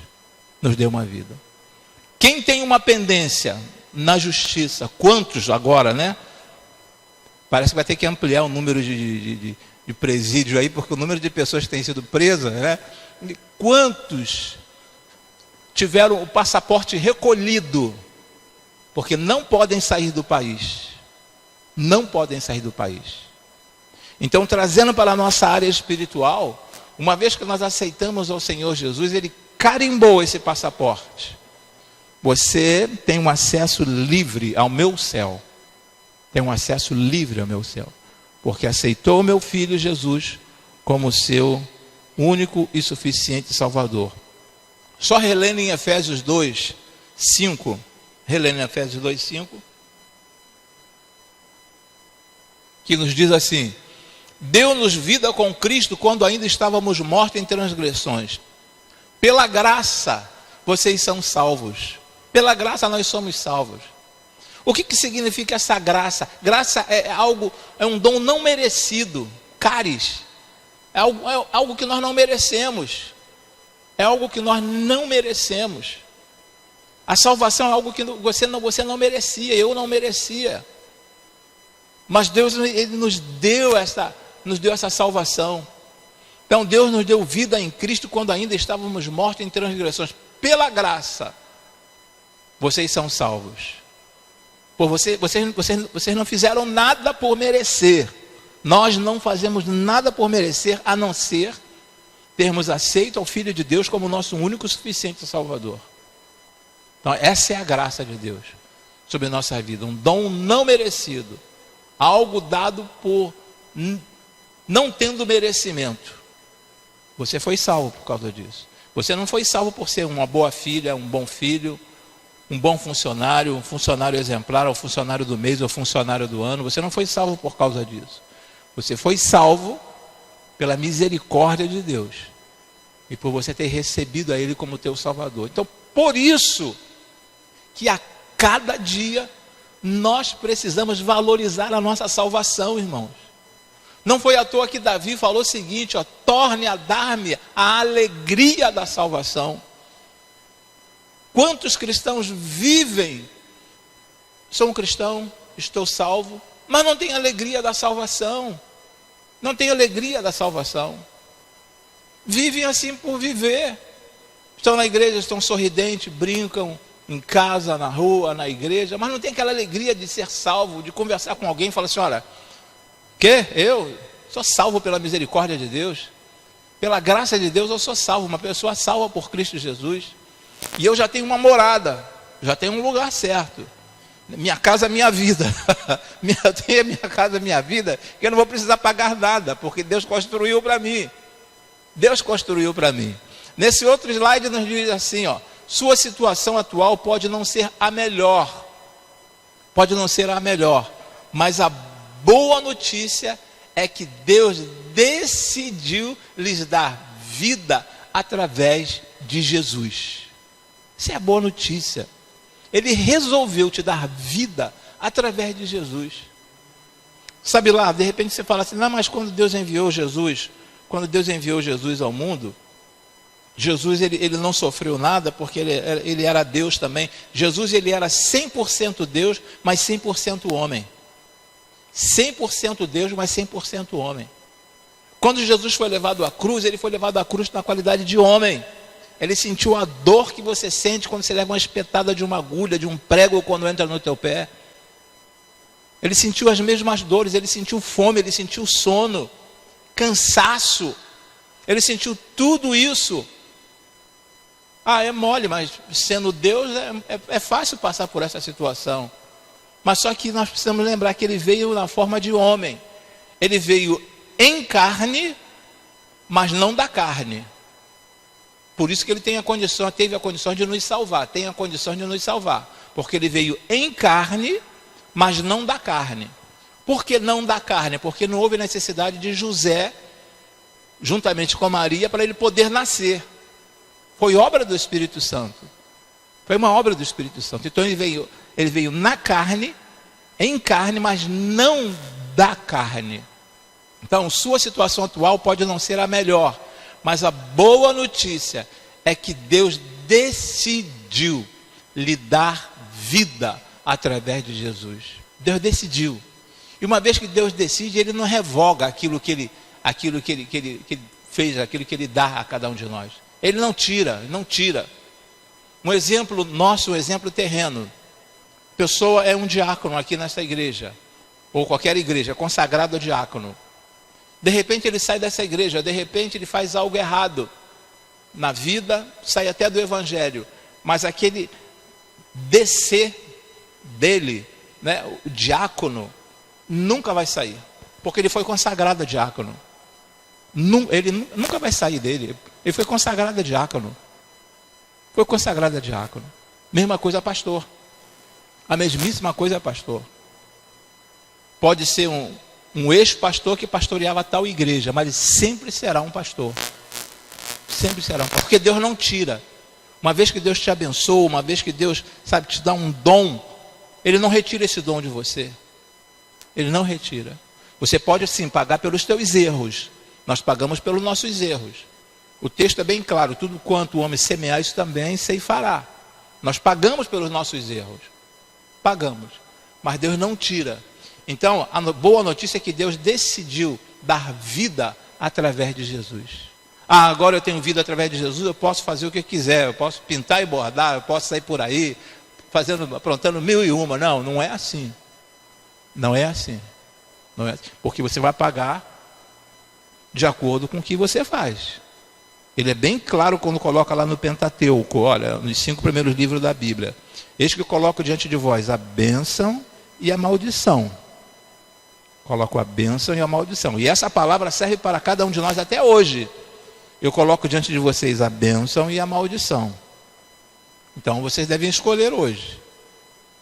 Speaker 1: Nos deu uma vida. Quem tem uma pendência na justiça? Quantos agora, né? Parece que vai ter que ampliar o número de presídio aí, porque o número de pessoas que têm sido presas, né? Quantos tiveram o passaporte recolhido, porque não podem sair do país? Não podem sair do país. Então, trazendo para a nossa área espiritual, uma vez que nós aceitamos ao Senhor Jesus, Ele carimbou esse passaporte. Você tem um acesso livre ao meu céu. Tem um acesso livre ao meu céu. Porque aceitou o meu Filho Jesus como seu único e suficiente Salvador. Só relendo em Efésios 2, 5. Relendo em Efésios 2, 5. Que nos diz assim: deu-nos vida com Cristo quando ainda estávamos mortos em transgressões. Pela graça, vocês são salvos. Pela graça nós somos salvos. O que significa essa graça? Graça é um dom não merecido. Caris. É algo que nós não merecemos. é algo que nós não merecemos. A salvação é algo que você não merecia, eu não merecia. Mas Deus ele nos deu essa salvação. Então Deus nos deu vida em Cristo quando ainda estávamos mortos em transgressões. Pela graça, vocês são salvos. Vocês não fizeram nada por merecer. Nós não fazemos nada por merecer, a não ser termos aceito ao Filho de Deus como nosso único e suficiente Salvador. Então essa é a graça de Deus sobre a nossa vida. Um dom não merecido. Algo dado por não tendo merecimento. Você foi salvo por causa disso. Você não foi salvo por ser uma boa filha, um bom filho, um bom funcionário, um funcionário exemplar, ou funcionário do mês, ou funcionário do ano. Você não foi salvo por causa disso. Você foi salvo pela misericórdia de Deus. E por você ter recebido a Ele como teu Salvador. Então, por isso que a cada dia nós precisamos valorizar a nossa salvação, irmãos. Não foi à toa que Davi falou o seguinte, torne a dar-me a alegria da salvação. Quantos cristãos vivem, sou um cristão, estou salvo, mas não tem alegria da salvação. Não tem alegria da salvação. Vivem assim por viver. Estão na igreja, estão sorridentes, brincam em casa, na rua, na igreja, mas não tem aquela alegria de ser salvo, de conversar com alguém e falar assim, olha, eu sou salvo pela misericórdia de Deus, pela graça de Deus eu sou salvo, uma pessoa salva por Cristo Jesus, e eu já tenho uma morada, já tenho um lugar certo, minha casa, minha vida, eu tenho a minha casa, minha vida, que eu não vou precisar pagar nada, porque Deus construiu para mim, Nesse outro slide nos diz assim, sua situação atual pode não ser a melhor, mas a boa notícia é que Deus decidiu lhes dar vida através de Jesus. Isso é a boa notícia. Ele resolveu te dar vida através de Jesus. Sabe lá, de repente você fala assim, não, mas quando Deus enviou Jesus ao mundo, Jesus ele não sofreu nada porque ele era Deus também. Jesus ele era 100% Deus, mas 100% homem. 100% Deus, mas 100% homem. Quando Jesus foi levado à cruz, ele foi levado à cruz na qualidade de homem. Ele sentiu a dor que você sente quando você leva uma espetada de uma agulha, de um prego quando entra no teu pé. Ele sentiu as mesmas dores, ele sentiu fome, ele sentiu sono, cansaço. Ele sentiu tudo isso. É mole, mas sendo Deus é fácil passar por essa situação. Mas só que nós precisamos lembrar que ele veio na forma de homem. Ele veio em carne, mas não da carne. Por isso que ele teve a condição de nos salvar. Tem a condição de nos salvar. Porque ele veio em carne, mas não da carne. Por que não da carne? Porque não houve necessidade de José, juntamente com Maria, para ele poder nascer. Foi obra do Espírito Santo. Foi uma obra do Espírito Santo. Então ele veio na carne, em carne, mas não da carne. Então sua situação atual pode não ser a melhor, mas a boa notícia é que Deus decidiu lhe dar vida através de Jesus. Deus decidiu. E uma vez que Deus decide, Ele não revoga aquilo que ele fez, aquilo que Ele dá a cada um de nós. Ele não tira. Um exemplo nosso, um exemplo terreno. Pessoa é um diácono aqui nessa igreja, ou qualquer igreja, consagrado a diácono. De repente ele sai dessa igreja, de repente ele faz algo errado na vida, sai até do evangelho, mas aquele descer dele, o diácono, nunca vai sair, porque ele foi consagrado a diácono. Ele nunca vai sair dele, ele foi consagrado a diácono. Mesma coisa pastor. A mesmíssima coisa pastor. Pode ser um ex-pastor que pastoreava tal igreja, mas ele sempre será um pastor. Sempre será um pastor. Porque Deus não tira. Uma vez que Deus te abençoa, uma vez que Deus, te dá um dom, Ele não retira esse dom de você. Ele não retira. Você pode sim pagar pelos teus erros. Nós pagamos pelos nossos erros. O texto é bem claro: tudo quanto o homem semear, isso também ceifará. Nós pagamos pelos nossos erros. Pagamos. Mas Deus não tira. Então, a boa notícia é que Deus decidiu dar vida através de Jesus. Agora eu tenho vida através de Jesus, eu posso fazer o que eu quiser, eu posso pintar e bordar, eu posso sair por aí, aprontando 1001. Não, não é assim. Não é assim. Não é assim. Porque você vai pagar de acordo com o que você faz. Ele é bem claro quando coloca lá no Pentateuco, olha, nos 5 primeiros livros da Bíblia: eis que eu coloco diante de vós a bênção e a maldição. Coloco a bênção e a maldição. E essa palavra serve para cada um de nós até hoje. Eu coloco diante de vocês a bênção e a maldição. Então vocês devem escolher hoje.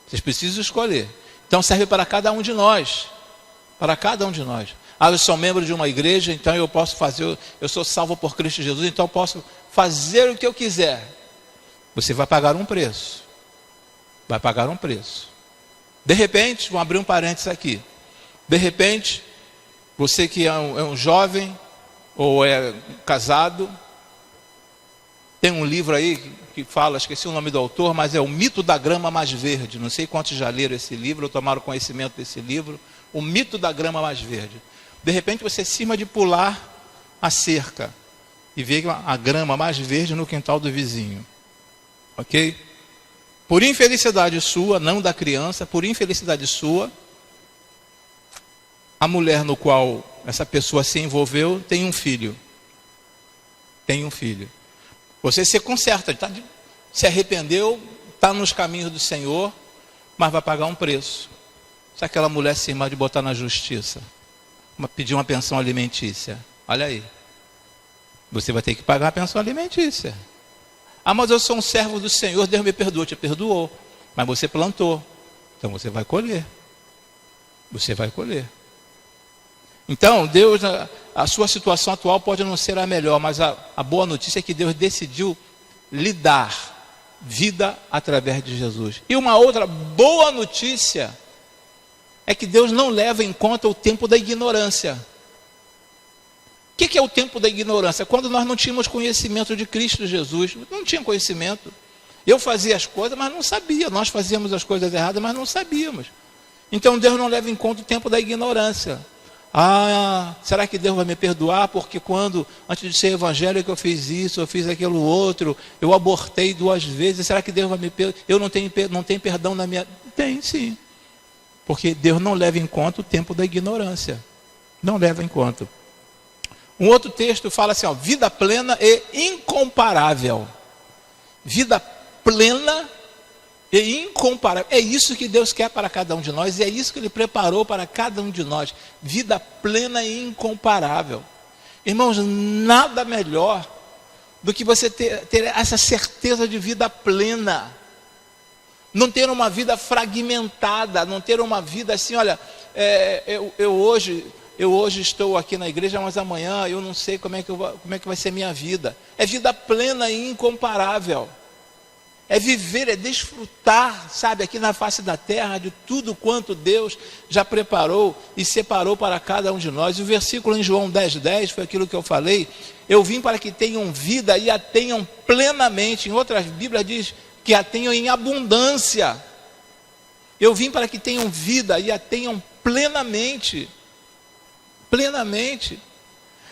Speaker 1: Vocês precisam escolher. Então serve para cada um de nós. Para cada um de nós. Eu sou membro de uma igreja, então eu posso fazer, eu sou salvo por Cristo Jesus, então eu posso fazer o que eu quiser. Você vai pagar um preço. Vai pagar um preço. De repente, vamos abrir um parênteses aqui. De repente, você que é um jovem, ou é casado, tem um livro aí que fala, esqueci o nome do autor, mas é O Mito da Grama Mais Verde. Não sei quantos já leram esse livro, ou tomaram conhecimento desse livro. O Mito da Grama Mais Verde. De repente você cisma de pular a cerca e vê a grama mais verde no quintal do vizinho. Ok? Por infelicidade sua, não da criança, por infelicidade sua, a mulher no qual essa pessoa se envolveu tem um filho. Tem um filho. Você se conserta, se arrependeu, está nos caminhos do Senhor, mas vai pagar um preço. Se aquela mulher se irmã de botar na justiça, pedir uma pensão alimentícia, olha aí, você vai ter que pagar a pensão alimentícia. Mas eu sou um servo do Senhor, Deus me perdoou. Te perdoou, mas você plantou, então você vai colher. Você vai colher. Então Deus, a sua situação atual pode não ser a melhor, mas a boa notícia é que Deus decidiu lhe dar vida através de Jesus. E uma outra boa notícia é que Deus não leva em conta o tempo da ignorância. O que é o tempo da ignorância? Quando nós não tínhamos conhecimento de Cristo Jesus. Não tinha conhecimento. Eu fazia as coisas, mas não sabia. Nós fazíamos as coisas erradas, mas não sabíamos. Então Deus não leva em conta o tempo da ignorância. Será que Deus vai me perdoar? Porque antes de ser evangélico, eu fiz isso, eu fiz aquilo outro, eu abortei 2 vezes. Será que Deus vai me perdoar? Eu não tenho perdão na minha... Tem sim. Porque Deus não leva em conta o tempo da ignorância. Não leva em conta. Um outro texto fala assim, vida plena e incomparável. Vida plena e incomparável. É isso que Deus quer para cada um de nós, e é isso que Ele preparou para cada um de nós. Vida plena e incomparável. Irmãos, nada melhor do que você ter essa certeza de vida plena. Não ter uma vida fragmentada, não ter uma vida assim, olha, eu hoje estou aqui na igreja, mas amanhã eu não sei como é que vai ser minha vida. É vida plena e incomparável. É viver, é desfrutar, sabe, aqui na face da terra, de tudo quanto Deus já preparou e separou para cada um de nós. E o versículo em João 10:10 foi aquilo que eu falei. Eu vim para que tenham vida e a tenham plenamente. Em outras Bíblias diz que a tenham em abundância. Eu vim para que tenham vida e a tenham plenamente. Plenamente.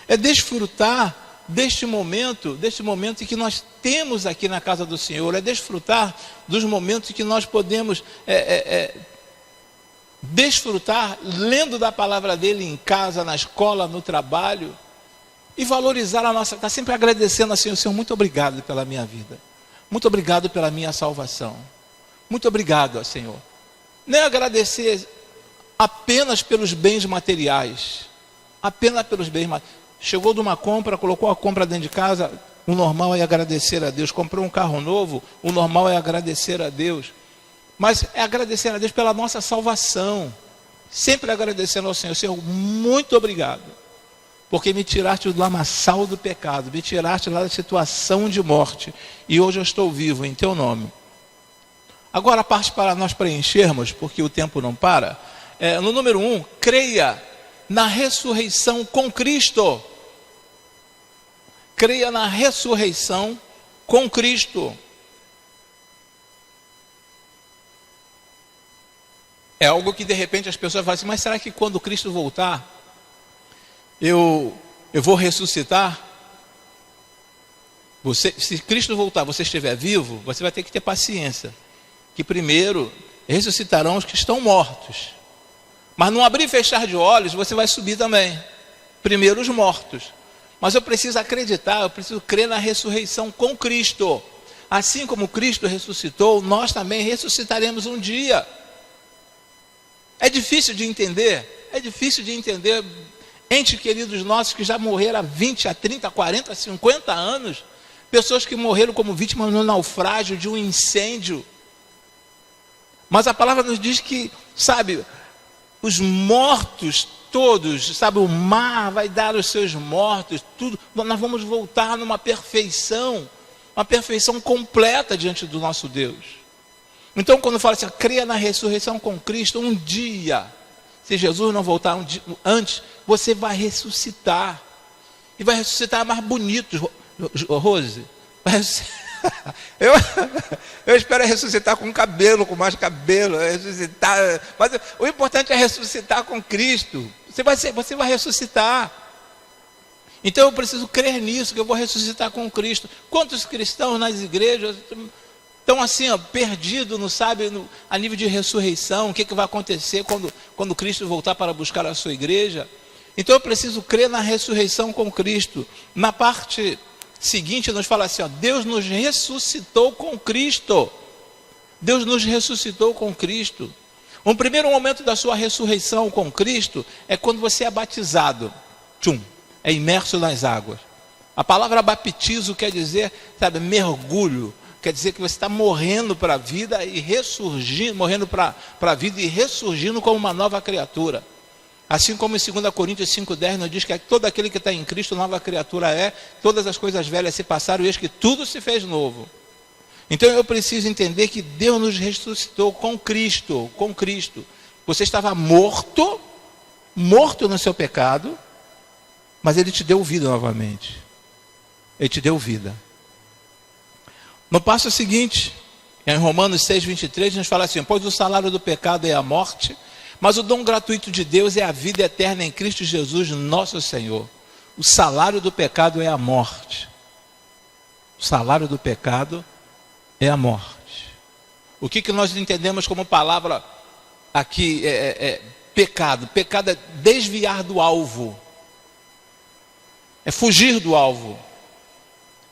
Speaker 1: É desfrutar deste momento em que nós temos aqui na casa do Senhor. É desfrutar dos momentos em que nós podemos desfrutar lendo da palavra dele em casa, na escola, no trabalho. E valorizar a nossa... Está sempre agradecendo assim, Senhor, muito obrigado pela minha vida. Muito obrigado pela minha salvação. Muito obrigado, Senhor. Não é agradecer apenas pelos bens materiais. Apenas pelos bens materiais. Chegou de uma compra, colocou a compra dentro de casa, o normal é agradecer a Deus. Comprou um carro novo, o normal é agradecer a Deus. Mas é agradecer a Deus pela nossa salvação. Sempre agradecendo ao Senhor. Senhor, muito obrigado. Porque me tiraste do lamaçal do pecado, me tiraste lá da situação de morte, e hoje eu estou vivo em teu nome. Agora a parte para nós preenchermos, porque o tempo não para, no número 1, creia na ressurreição com Cristo. creia na ressurreição com Cristo. É algo que de repente as pessoas falam assim, mas será que quando Cristo voltar, eu vou ressuscitar? Se Cristo voltar, você estiver vivo, você vai ter que ter paciência. Que primeiro ressuscitarão os que estão mortos. Mas no abrir e fechar de olhos, você vai subir também. Primeiro os mortos. Mas eu preciso acreditar, eu preciso crer na ressurreição com Cristo. Assim como Cristo ressuscitou, nós também ressuscitaremos um dia. É difícil de entender? É difícil de entender. Entes queridos nossos que já morreram há 20, a 30, 40, 50 anos. Pessoas que morreram como vítimas no naufrágio de um incêndio. Mas a palavra nos diz que, sabe, os mortos todos, sabe, o mar vai dar os seus mortos, tudo, nós vamos voltar numa perfeição, uma perfeição completa diante do nosso Deus. Então quando fala assim, creia na ressurreição com Cristo, um dia, se Jesus não voltar antes, você vai ressuscitar, e vai ressuscitar mais bonito, Rose, vai ressuscitar. Eu espero ressuscitar com cabelo, com mais cabelo, ressuscitar. Mas o importante é ressuscitar com Cristo. Você vai ressuscitar. Então eu preciso crer nisso, que eu vou ressuscitar com Cristo. Quantos cristãos nas igrejas estão assim, ó, perdidos, não sabem a nível de ressurreição, o que vai acontecer quando Cristo voltar para buscar a sua igreja? Então eu preciso crer na ressurreição com Cristo. Na parte seguinte nos fala assim, ó, Deus nos ressuscitou com Cristo. Deus nos ressuscitou com Cristo. Um primeiro momento da sua ressurreição com Cristo é quando você é batizado. É imerso nas águas. A palavra baptizo quer dizer, sabe, mergulho. Quer dizer que você está morrendo para a vida e ressurgindo, morrendo para a vida e ressurgindo como uma nova criatura. Assim como em 2 Coríntios 5,10 nos diz que todo aquele que está em Cristo, nova criatura é, todas as coisas velhas se passaram e eis que tudo se fez novo. Então eu preciso entender que Deus nos ressuscitou com Cristo, com Cristo. Você estava morto no seu pecado, mas Ele te deu vida novamente. Ele te deu vida. No passo seguinte, em Romanos 6,23, nos fala assim, pois o salário do pecado é a morte, mas o dom gratuito de Deus é a vida eterna em Cristo Jesus, nosso Senhor. O salário do pecado é a morte. O salário do pecado é a morte. O que nós entendemos como palavra aqui pecado? Pecado é desviar do alvo. É fugir do alvo.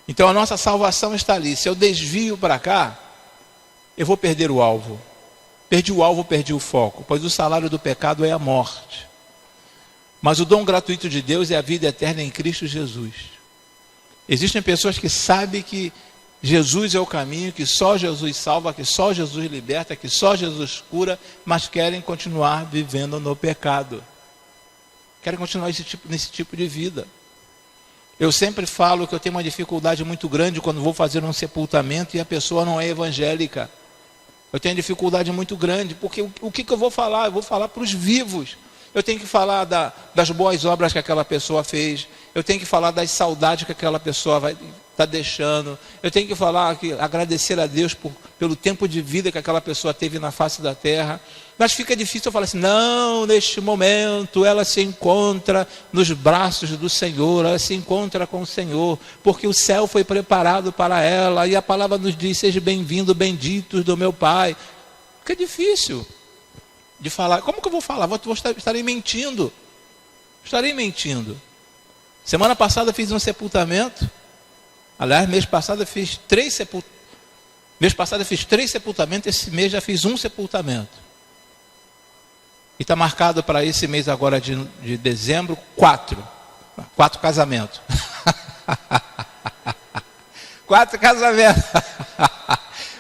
Speaker 1: Então a nossa salvação está ali. Se eu desvio para cá, eu vou perder o alvo. Perdi o alvo, perdi o foco, pois o salário do pecado é a morte. Mas o dom gratuito de Deus é a vida eterna em Cristo Jesus. Existem pessoas que sabem que Jesus é o caminho, que só Jesus salva, que só Jesus liberta, que só Jesus cura, mas querem continuar vivendo no pecado. Querem continuar nesse tipo de vida. Eu sempre falo que eu tenho uma dificuldade muito grande quando vou fazer um sepultamento e a pessoa não é evangélica. Eu tenho dificuldade muito grande, porque o que eu vou falar? Eu vou falar para os vivos. Eu tenho que falar das boas obras que aquela pessoa fez. Eu tenho que falar das saudades que aquela pessoa vai estar deixando. Eu tenho que falar, agradecer a Deus pelo tempo de vida que aquela pessoa teve na face da terra. Mas fica difícil eu falar assim, não, neste momento ela se encontra nos braços do Senhor, ela se encontra com o Senhor, porque o céu foi preparado para ela, e a palavra nos diz, seja bem-vindo, benditos do meu Pai. Fica difícil de falar. Como que eu vou falar? Estarei mentindo. Estarei mentindo. Semana passada fiz um sepultamento. Aliás, mês passado eu fiz 3 sepultamentos. Mês passado eu fiz 3 sepultamentos, esse mês já fiz um sepultamento. E está marcado para esse mês agora de dezembro, 4 casamentos. 4 casamentos.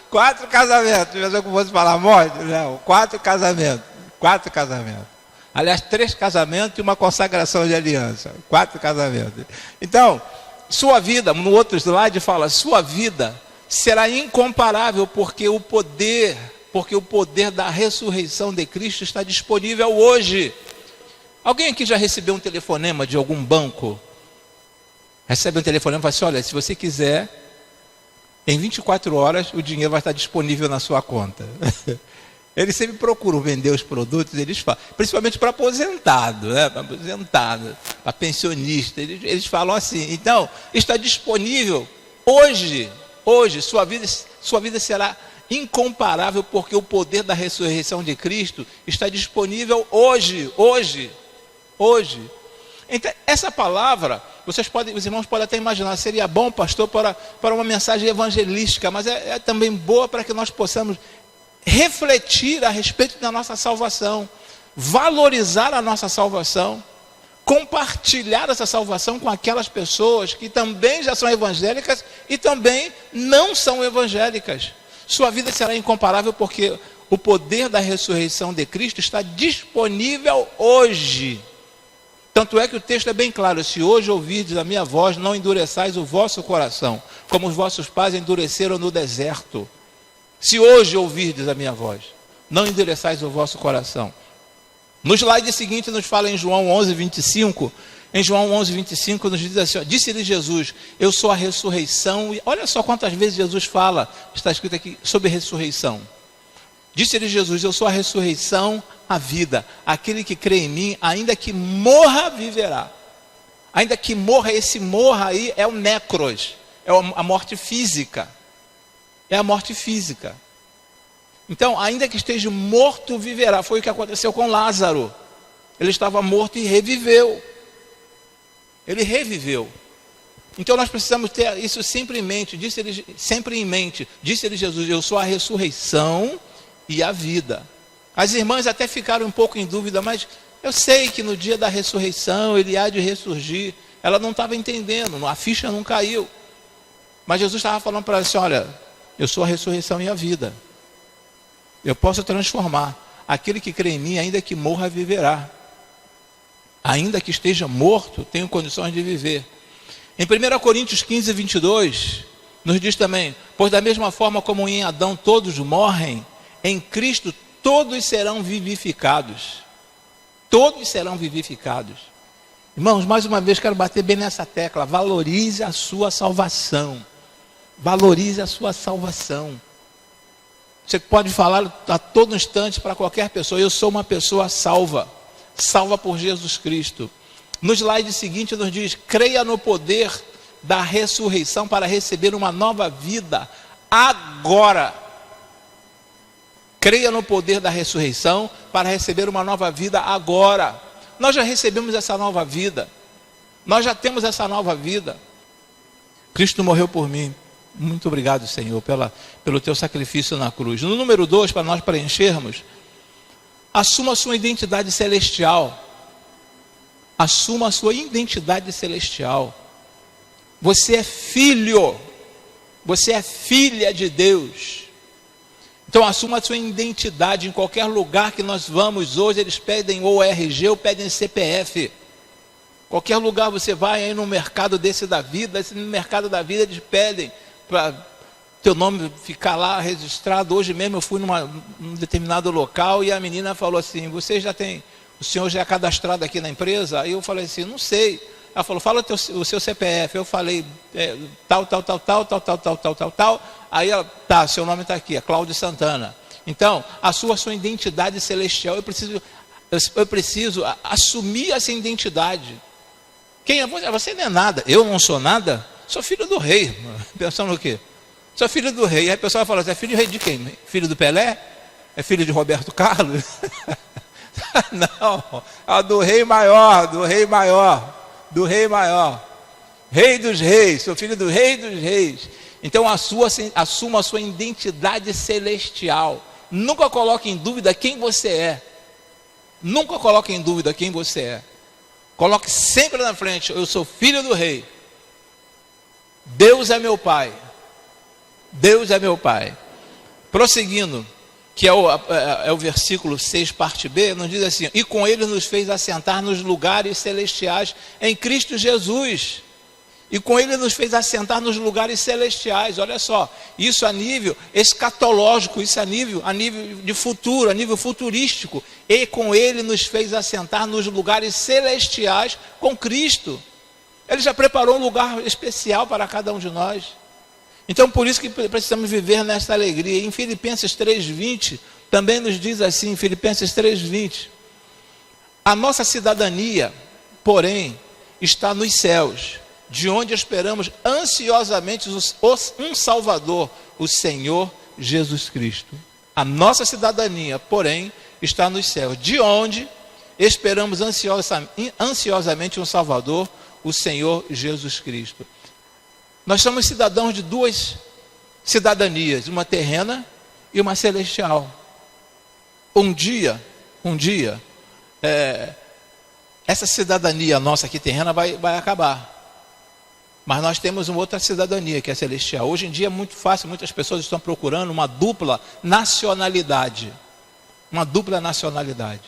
Speaker 1: 4 casamentos. Pensou que eu fosse falar morte? Não, 4 casamentos. 4 casamentos. Aliás, 3 casamentos e uma consagração de aliança. 4 casamentos. Então, sua vida, no outro slide fala, sua vida será incomparável, porque o poder da ressurreição de Cristo está disponível hoje. Alguém aqui já recebeu um telefonema de algum banco recebe um telefonema e fala assim, olha, se você quiser, em 24 horas o dinheiro vai estar disponível na sua conta. Eles sempre procuram vender os produtos, eles falam, principalmente para aposentado, né? Para aposentado, para pensionista, eles falam assim, então, está disponível hoje, sua vida será incomparável, porque o poder da ressurreição de Cristo está disponível hoje. Então, essa palavra, os irmãos podem até imaginar, seria bom, pastor, para uma mensagem evangelística, mas é também boa para que nós possamos refletir a respeito da nossa salvação, valorizar a nossa salvação, compartilhar essa salvação com aquelas pessoas que também já são evangélicas e também não são evangélicas. Sua vida será incomparável porque o poder da ressurreição de Cristo está disponível hoje. Tanto é que o texto é bem claro, se hoje ouvirdes a minha voz, não endureçais o vosso coração, como os vossos pais endureceram no deserto. Se hoje ouvirdes a minha voz, não endureçais o vosso coração. No slide seguinte nos fala em João 11:25, em João 11:25 nos diz assim, disse-lhe Jesus, eu sou a ressurreição, e olha só quantas vezes Jesus fala, está escrito aqui, sobre ressurreição. Disse-lhe Jesus, eu sou a ressurreição, a vida, aquele que crê em mim, ainda que morra, viverá. Ainda que morra, esse morra aí é o necros, é a morte física. É a morte física. Então, ainda que esteja morto, viverá. Foi o que aconteceu com Lázaro. Ele estava morto e reviveu. Ele reviveu. Então, nós precisamos ter isso sempre em mente. Disse-lhe Jesus, eu sou a ressurreição e a vida. As irmãs até ficaram um pouco em dúvida, mas eu sei que no dia da ressurreição ele há de ressurgir. Ela não estava entendendo, a ficha não caiu. Mas Jesus estava falando para ela assim, olha, eu sou a ressurreição e a vida. Eu posso transformar. Aquele que crê em mim, ainda que morra, viverá. Ainda que esteja morto, tenho condições de viver. Em 1 Coríntios 15:22, nos diz também, pois da mesma forma como em Adão todos morrem, em Cristo todos serão vivificados. Todos serão vivificados. Irmãos, mais uma vez quero bater bem nessa tecla. Valorize a sua salvação. Valorize a sua salvação. Você pode falar a todo instante para qualquer pessoa, eu sou uma pessoa salva. Salva por Jesus Cristo. No slide seguinte nos diz, creia no poder da ressurreição para receber uma nova vida agora. Creia no poder da ressurreição para receber uma nova vida agora. Nós já recebemos essa nova vida. Nós já temos essa nova vida. Cristo morreu por mim. Muito obrigado, Senhor, pelo teu sacrifício na cruz. No número 2, para nós preenchermos, assuma a sua identidade celestial. Assuma a sua identidade celestial. Você é filho. Você é filha de Deus. Então assuma a sua identidade. Em qualquer lugar que nós vamos hoje, eles pedem ou RG ou pedem CPF. Qualquer lugar você vai aí no mercado desse da vida, no mercado da vida eles pedem para teu nome ficar lá registrado. Hoje mesmo eu fui num determinado local e a menina falou assim, o senhor já é cadastrado aqui na empresa? Aí eu falei assim, não sei. Ela falou, fala o seu CPF. Eu falei, tal. Aí ela, tá, seu nome está aqui, é Cláudio Santana. Então, assuma a sua identidade celestial. Eu preciso assumir essa identidade. Quem é você? Você não é nada. Eu não sou nada? Sou filho do rei. Pensando no quê? Sou filho do rei. Aí a pessoa fala, você é filho do rei de quem? Filho do Pelé? É filho de Roberto Carlos? Não, do rei maior. Rei dos reis, sou filho do rei dos reis. Então assuma a sua identidade celestial. Nunca coloque em dúvida quem você é. Nunca coloque em dúvida quem você é. Coloque sempre na frente, eu sou filho do rei. Deus é meu pai. Deus é meu pai. Prosseguindo, que é o versículo 6, parte B, nos diz assim, e com ele nos fez assentar nos lugares celestiais em Cristo Jesus. E com ele nos fez assentar nos lugares celestiais. Olha só, isso a nível escatológico, isso a nível de futuro, a nível futurístico. E com ele nos fez assentar nos lugares celestiais com Cristo. Ele já preparou um lugar especial para cada um de nós. Então, por isso que precisamos viver nesta alegria. Em Filipenses 3:20, também nos diz assim, Filipenses 3:20, a nossa cidadania, porém, está nos céus, de onde esperamos ansiosamente um Salvador, o Senhor Jesus Cristo. A nossa cidadania, porém, está nos céus, de onde esperamos ansiosamente um Salvador, o Senhor Jesus Cristo. Nós somos cidadãos de duas cidadanias, uma terrena e uma celestial. Um dia, essa cidadania nossa aqui terrena vai acabar. Mas nós temos uma outra cidadania, que é celestial. Hoje em dia é muito fácil, muitas pessoas estão procurando uma dupla nacionalidade. Uma dupla nacionalidade.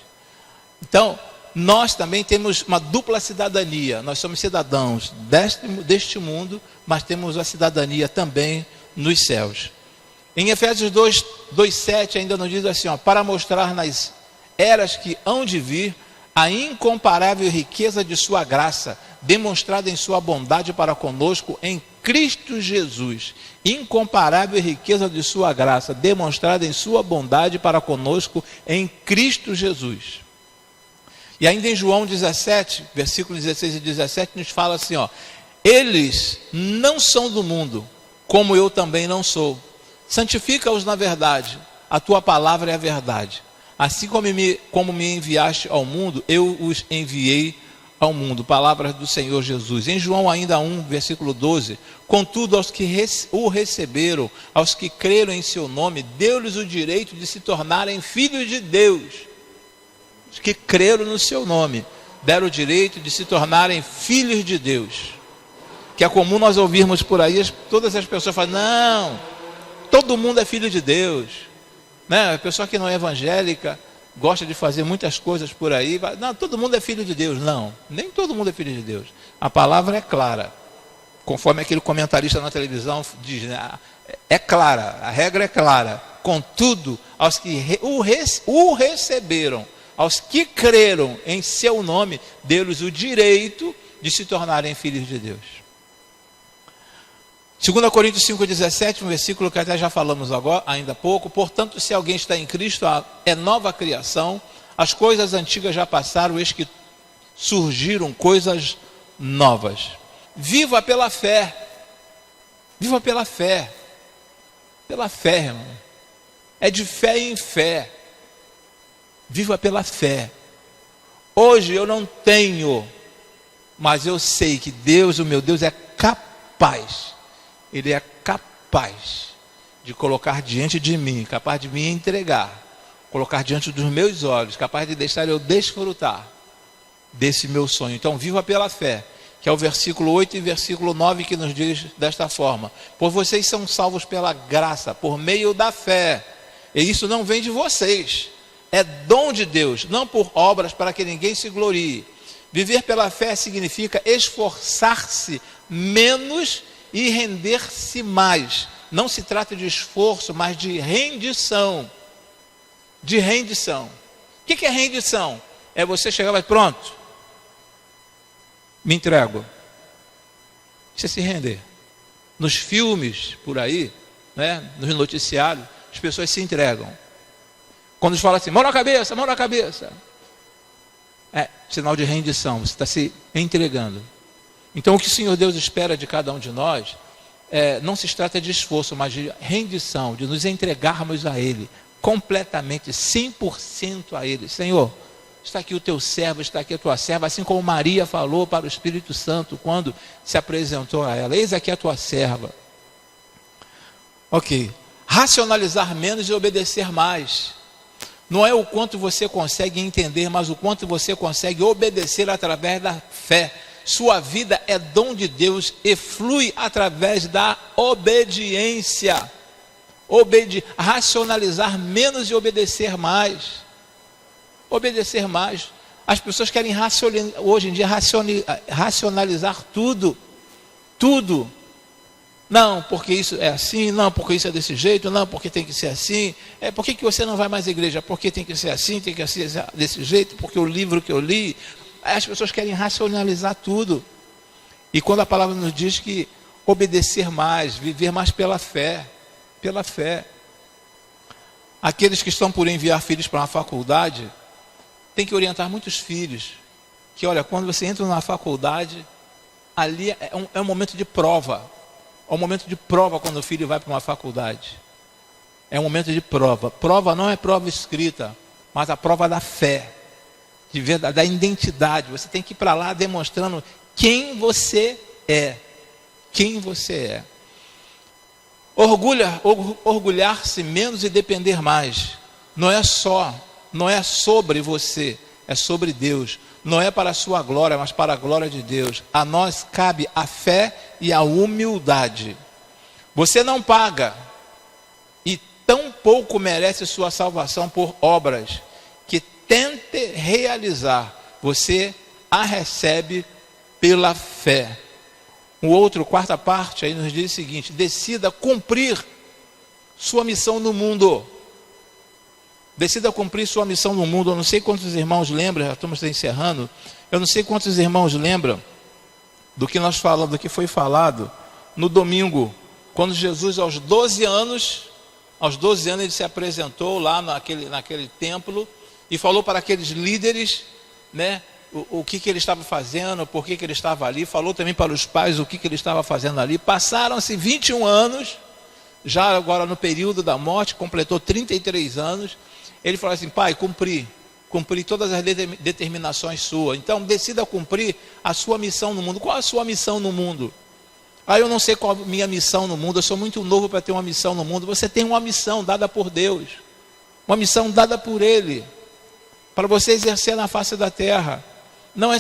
Speaker 1: Então, nós também temos uma dupla cidadania. Nós somos cidadãos deste mundo, mas temos a cidadania também nos céus. Em Efésios 2:7 ainda nos diz assim, para mostrar nas eras que hão de vir a incomparável riqueza de sua graça, demonstrada em sua bondade para conosco em Cristo Jesus. Incomparável riqueza de sua graça, demonstrada em sua bondade para conosco em Cristo Jesus. E ainda em João 17, versículos 16 e 17, nos fala assim, eles não são do mundo, como eu também não sou. Santifica-os na verdade, a tua palavra é a verdade. Assim como me enviaste ao mundo, eu os enviei ao mundo. Palavras do Senhor Jesus. Em João ainda 1, versículo 12, contudo aos que o receberam, aos que creram em seu nome, deu-lhes o direito de se tornarem filhos de Deus. Os que creram no seu nome, deram o direito de se tornarem filhos de Deus. Que é comum nós ouvirmos por aí, todas as pessoas falam, não, todo mundo é filho de Deus. Né? A pessoa que não é evangélica, gosta de fazer muitas coisas por aí, vai, não, todo mundo é filho de Deus. Não, nem todo mundo é filho de Deus. A palavra é clara. Conforme aquele comentarista na televisão diz, né? É clara, a regra é clara. Contudo, aos que o receberam, aos que creram em seu nome, deu-lhes o direito de se tornarem filhos de Deus. 2 Coríntios 5,17, um versículo que até já falamos agora, ainda há pouco. Portanto, se alguém está em Cristo, é nova criação, as coisas antigas já passaram, eis que surgiram coisas novas. Viva pela fé. Viva pela fé. Pela fé, irmão. É de fé em fé. Viva pela fé. Hoje eu não tenho, mas eu sei que Deus, o meu Deus, é capaz. Ele é capaz de colocar diante de mim, capaz de me entregar, colocar diante dos meus olhos, capaz de deixar eu desfrutar desse meu sonho. Então viva pela fé, que é o versículo 8 e versículo 9 que nos diz desta forma: pois vocês são salvos pela graça, por meio da fé, e isso não vem de vocês, é dom de Deus, não por obras para que ninguém se glorie. Viver pela fé significa esforçar-se menos e render-se mais. Não se trata de esforço, mas de rendição. De rendição. O que é rendição? É você chegar e falar, pronto, me entrego. Você se render. Nos filmes, por aí, né, nos noticiários, as pessoas se entregam. Quando eles falam assim, mão na cabeça, mão na cabeça. É sinal de rendição, você está se entregando. Então o que o Senhor Deus espera de cada um de nós, não se trata de esforço, mas de rendição, de nos entregarmos a Ele, completamente, 100% a Ele. Senhor, está aqui o teu servo, está aqui a tua serva, assim como Maria falou para o Espírito Santo, quando se apresentou a ela, eis aqui a tua serva. Ok, racionalizar menos e obedecer mais. Não é o quanto você consegue entender, mas o quanto você consegue obedecer através da fé. Sua vida é dom de Deus e flui através da obediência. Racionalizar menos e obedecer mais. Obedecer mais. As pessoas querem hoje em dia racionalizar tudo. Tudo. Não, porque isso é assim, não, porque isso é desse jeito, não, porque tem que ser assim. Por que você não vai mais à igreja? Porque tem que ser assim, tem que ser desse jeito, porque o livro que eu li. As pessoas querem racionalizar tudo. E quando a palavra nos diz que obedecer mais, viver mais pela fé, pela fé. Aqueles que estão por enviar filhos para uma faculdade, tem que orientar muitos filhos, que olha, quando você entra na faculdade, ali é um momento de prova. É um momento de prova quando o filho vai para uma faculdade. É um momento de prova. Prova não é prova escrita, mas a prova da fé, de verdade, da identidade. Você tem que ir para lá demonstrando quem você é. Quem você é. Orgulhar-se menos e depender mais. Não é sobre você, é sobre Deus. Não é para a sua glória, mas para a glória de Deus. A nós cabe a fé e a humildade. Você não paga e tão pouco merece sua salvação por obras que tente realizar. Você a recebe pela fé. Quarta parte, aí nos diz o seguinte: decida cumprir sua missão no mundo. Decida cumprir sua missão no mundo. Eu não sei quantos irmãos lembram, já estamos encerrando. Eu não sei quantos irmãos lembram do que nós falamos, do que foi falado no domingo, quando Jesus, aos 12 anos, ele se apresentou lá naquele templo e falou para aqueles líderes, né? O que ele estava fazendo, por que ele estava ali. Falou também para os pais o que ele estava fazendo ali. Passaram-se 21 anos, já agora no período da morte, completou 33 anos. Ele falou assim: pai, cumpri todas as determinações suas. Então decida cumprir a sua missão no mundo. Qual a sua missão no mundo? Eu não sei qual a minha missão no mundo, eu sou muito novo para ter uma missão no mundo. Você tem uma missão dada por Deus, uma missão dada por Ele, para você exercer na face da terra. Não é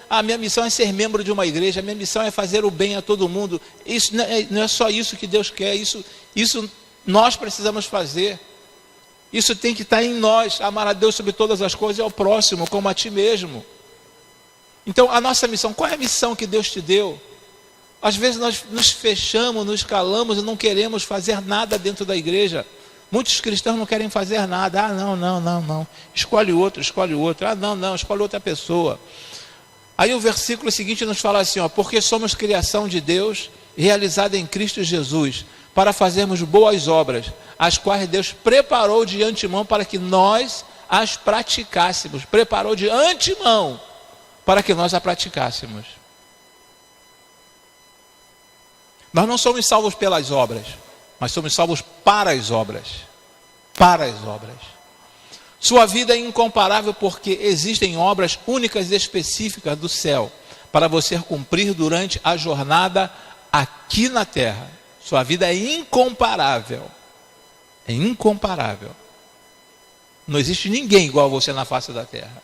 Speaker 1: a minha missão é ser membro de uma igreja, a minha missão é fazer o bem a todo mundo. Isso não é só isso que Deus quer, isso nós precisamos fazer. Isso tem que estar em nós: amar a Deus sobre todas as coisas e ao próximo como a ti mesmo. Então a nossa missão, qual é a missão que Deus te deu? Às vezes nós nos fechamos, nos calamos e não queremos fazer nada dentro da igreja. Muitos cristãos não querem fazer nada. Não. Escolhe outro. Não, escolhe outra pessoa. Aí o versículo seguinte nos fala assim, porque somos criação de Deus, realizada em Cristo Jesus, para fazermos boas obras, as quais Deus preparou de antemão para que nós as praticássemos. Preparou de antemão para que nós a praticássemos. Nós não somos salvos pelas obras, mas somos salvos para as obras. Para as obras. Sua vida é incomparável porque existem obras únicas e específicas do céu para você cumprir durante a jornada aqui na terra. Sua vida é incomparável. É incomparável. Não existe ninguém igual a você na face da terra.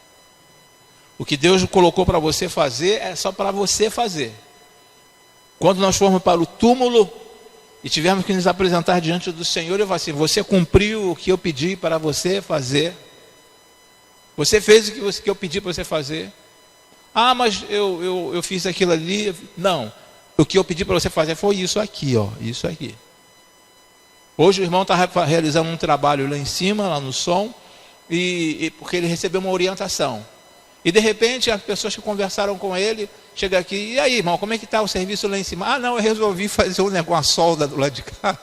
Speaker 1: O que Deus colocou para você fazer é só para você fazer. Quando nós formos para o túmulo e tivermos que nos apresentar diante do Senhor, eu vou assim: você cumpriu o que eu pedi para você fazer? Você fez o que eu pedi para você fazer? Mas eu fiz aquilo ali. Não, o que eu pedi para você fazer foi isso aqui, isso aqui. Hoje o irmão está realizando um trabalho lá em cima, lá no som, e porque ele recebeu uma orientação. E de repente as pessoas que conversaram com ele chegam aqui: e aí, irmão, como é que está o serviço lá em cima? Não, eu resolvi fazer um negócio, uma solda do lado de cá.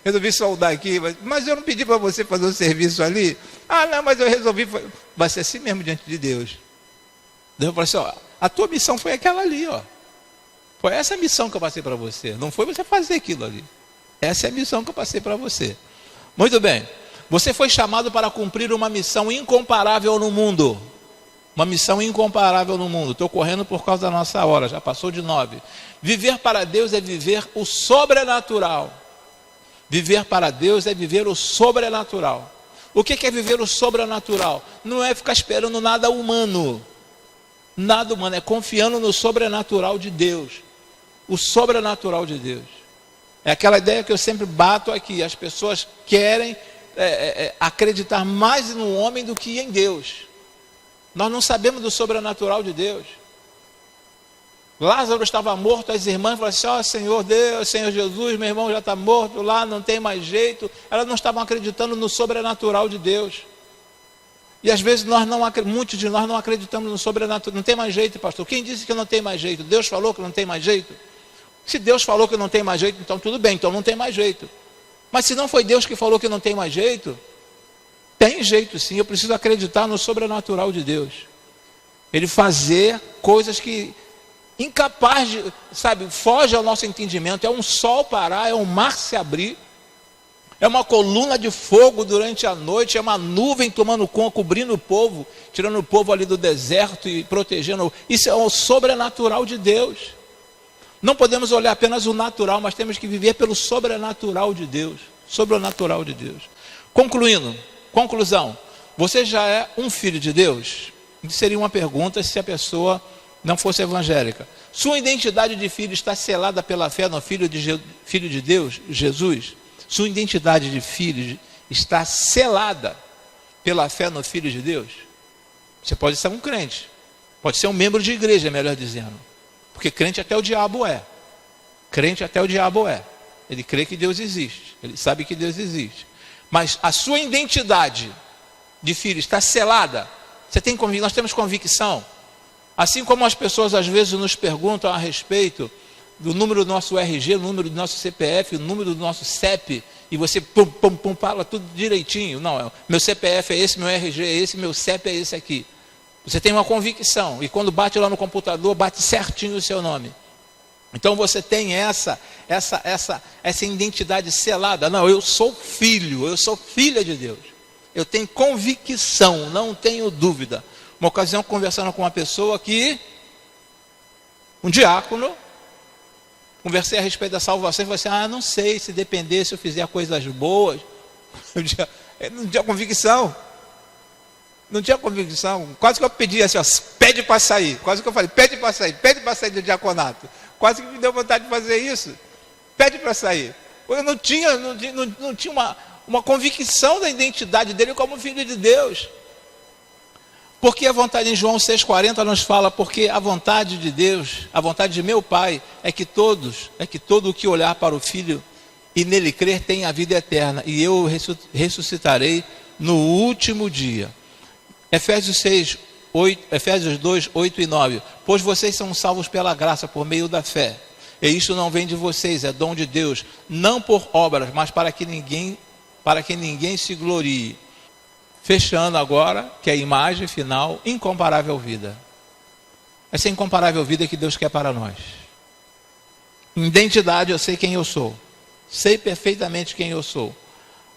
Speaker 1: resolvi soldar aqui, mas eu não pedi para você fazer o serviço ali. Não, mas eu resolvi. Vai ser assim mesmo diante de Deus. Deus falou assim: a tua missão foi aquela ali, foi essa a missão que eu passei para você. Não foi você fazer aquilo ali. Essa é a missão que eu passei para você. Muito bem. Você foi chamado para cumprir uma missão incomparável no mundo. Uma missão incomparável no mundo. Estou correndo por causa da nossa hora, já passou de 9. Viver para Deus é viver o sobrenatural. Viver para Deus é viver o sobrenatural. O que é viver o sobrenatural? Não é ficar esperando nada humano. Nada humano, é confiando no sobrenatural de Deus. O sobrenatural de Deus. É aquela ideia que eu sempre bato aqui. As pessoas querem acreditar mais no homem do que em Deus. Nós não sabemos do sobrenatural de Deus. Lázaro estava morto, as irmãs falaram assim: Senhor Deus, Senhor Jesus, meu irmão já está morto lá, não tem mais jeito. Elas não estavam acreditando no sobrenatural de Deus. E às vezes muitos de nós não acreditamos no sobrenatural. Não tem mais jeito, pastor. Quem disse que não tem mais jeito? Deus falou que não tem mais jeito? Se Deus falou que não tem mais jeito, então tudo bem, então não tem mais jeito. Mas se não foi Deus que falou que não tem mais jeito, tem jeito sim. Eu preciso acreditar no sobrenatural de Deus. Ele fazer coisas que incapaz de, foge ao nosso entendimento. É um sol parar, é um mar se abrir, é uma coluna de fogo durante a noite, é uma nuvem tomando conta, cobrindo o povo, tirando o povo ali do deserto e protegendo. Isso é o sobrenatural de Deus. Não podemos olhar apenas o natural, mas temos que viver pelo sobrenatural de Deus. Sobrenatural de Deus. Conclusão. Você já é um filho de Deus? Seria uma pergunta se a pessoa não fosse evangélica. Sua identidade de filho está selada pela fé no Filho de Deus, Jesus? Sua identidade de filho está selada pela fé no Filho de Deus? Você pode ser um crente, pode ser um membro de igreja, melhor dizendo. Porque crente até o diabo é. Crente até o diabo é. Ele crê que Deus existe, ele sabe que Deus existe. Mas a sua identidade de filho está selada. Nós temos convicção. Assim como as pessoas às vezes nos perguntam a respeito do número do nosso RG, o número do nosso CPF, o número do nosso CEP, e você fala tudo direitinho. Não, meu CPF é esse, meu RG é esse, meu CEP é esse aqui. Você tem uma convicção, e quando bate lá no computador, bate certinho o seu nome. Então você tem essa identidade selada. Não, eu sou filho, eu sou filha de Deus. Eu tenho convicção, não tenho dúvida. Uma ocasião, conversando com uma pessoa que, um diácono, conversei a respeito da salvação e falei assim, não sei, se depender, se eu fizer coisas boas. Não tinha convicção. Não tinha convicção. Quase que eu pedi assim, pede para sair. Quase que eu falei, pede para sair do diaconato. Quase que me deu vontade de fazer isso. Pede para sair. Eu não tinha uma convicção da identidade dele como filho de Deus. Porque a vontade em João 6,40 nos fala, porque a vontade de Deus, a vontade de meu Pai, é que todo o que olhar para o Filho e nele crer tenha a vida eterna, e eu ressuscitarei no último dia. Efésios 2, 8 e 9. Pois vocês são salvos pela graça, por meio da fé. E isso não vem de vocês, é dom de Deus, não por obras, mas para que ninguém se glorie. Fechando agora, que é a imagem final, incomparável vida. Essa incomparável vida que Deus quer para nós. Identidade, eu sei quem eu sou. Sei perfeitamente quem eu sou.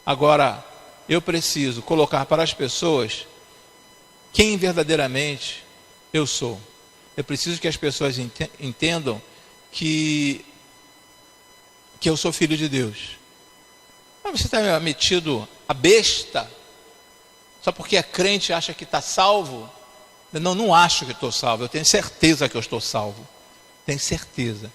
Speaker 1: Agora, eu preciso colocar para as pessoas quem verdadeiramente eu sou. Eu preciso que as pessoas entendam que eu sou filho de Deus. Mas você está metido a besta? Só porque é crente acha que está salvo? Não acho que estou salvo. Eu tenho certeza que eu estou salvo. Tenho certeza.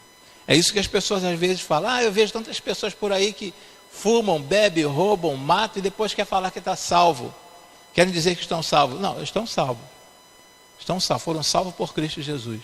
Speaker 1: É isso que as pessoas às vezes falam. Eu vejo tantas pessoas por aí que fumam, bebem, roubam, matam e depois quer falar que está salvo. Querem dizer que estão salvos. Não, estão salvos. Estão salvos. Foram salvos por Cristo Jesus.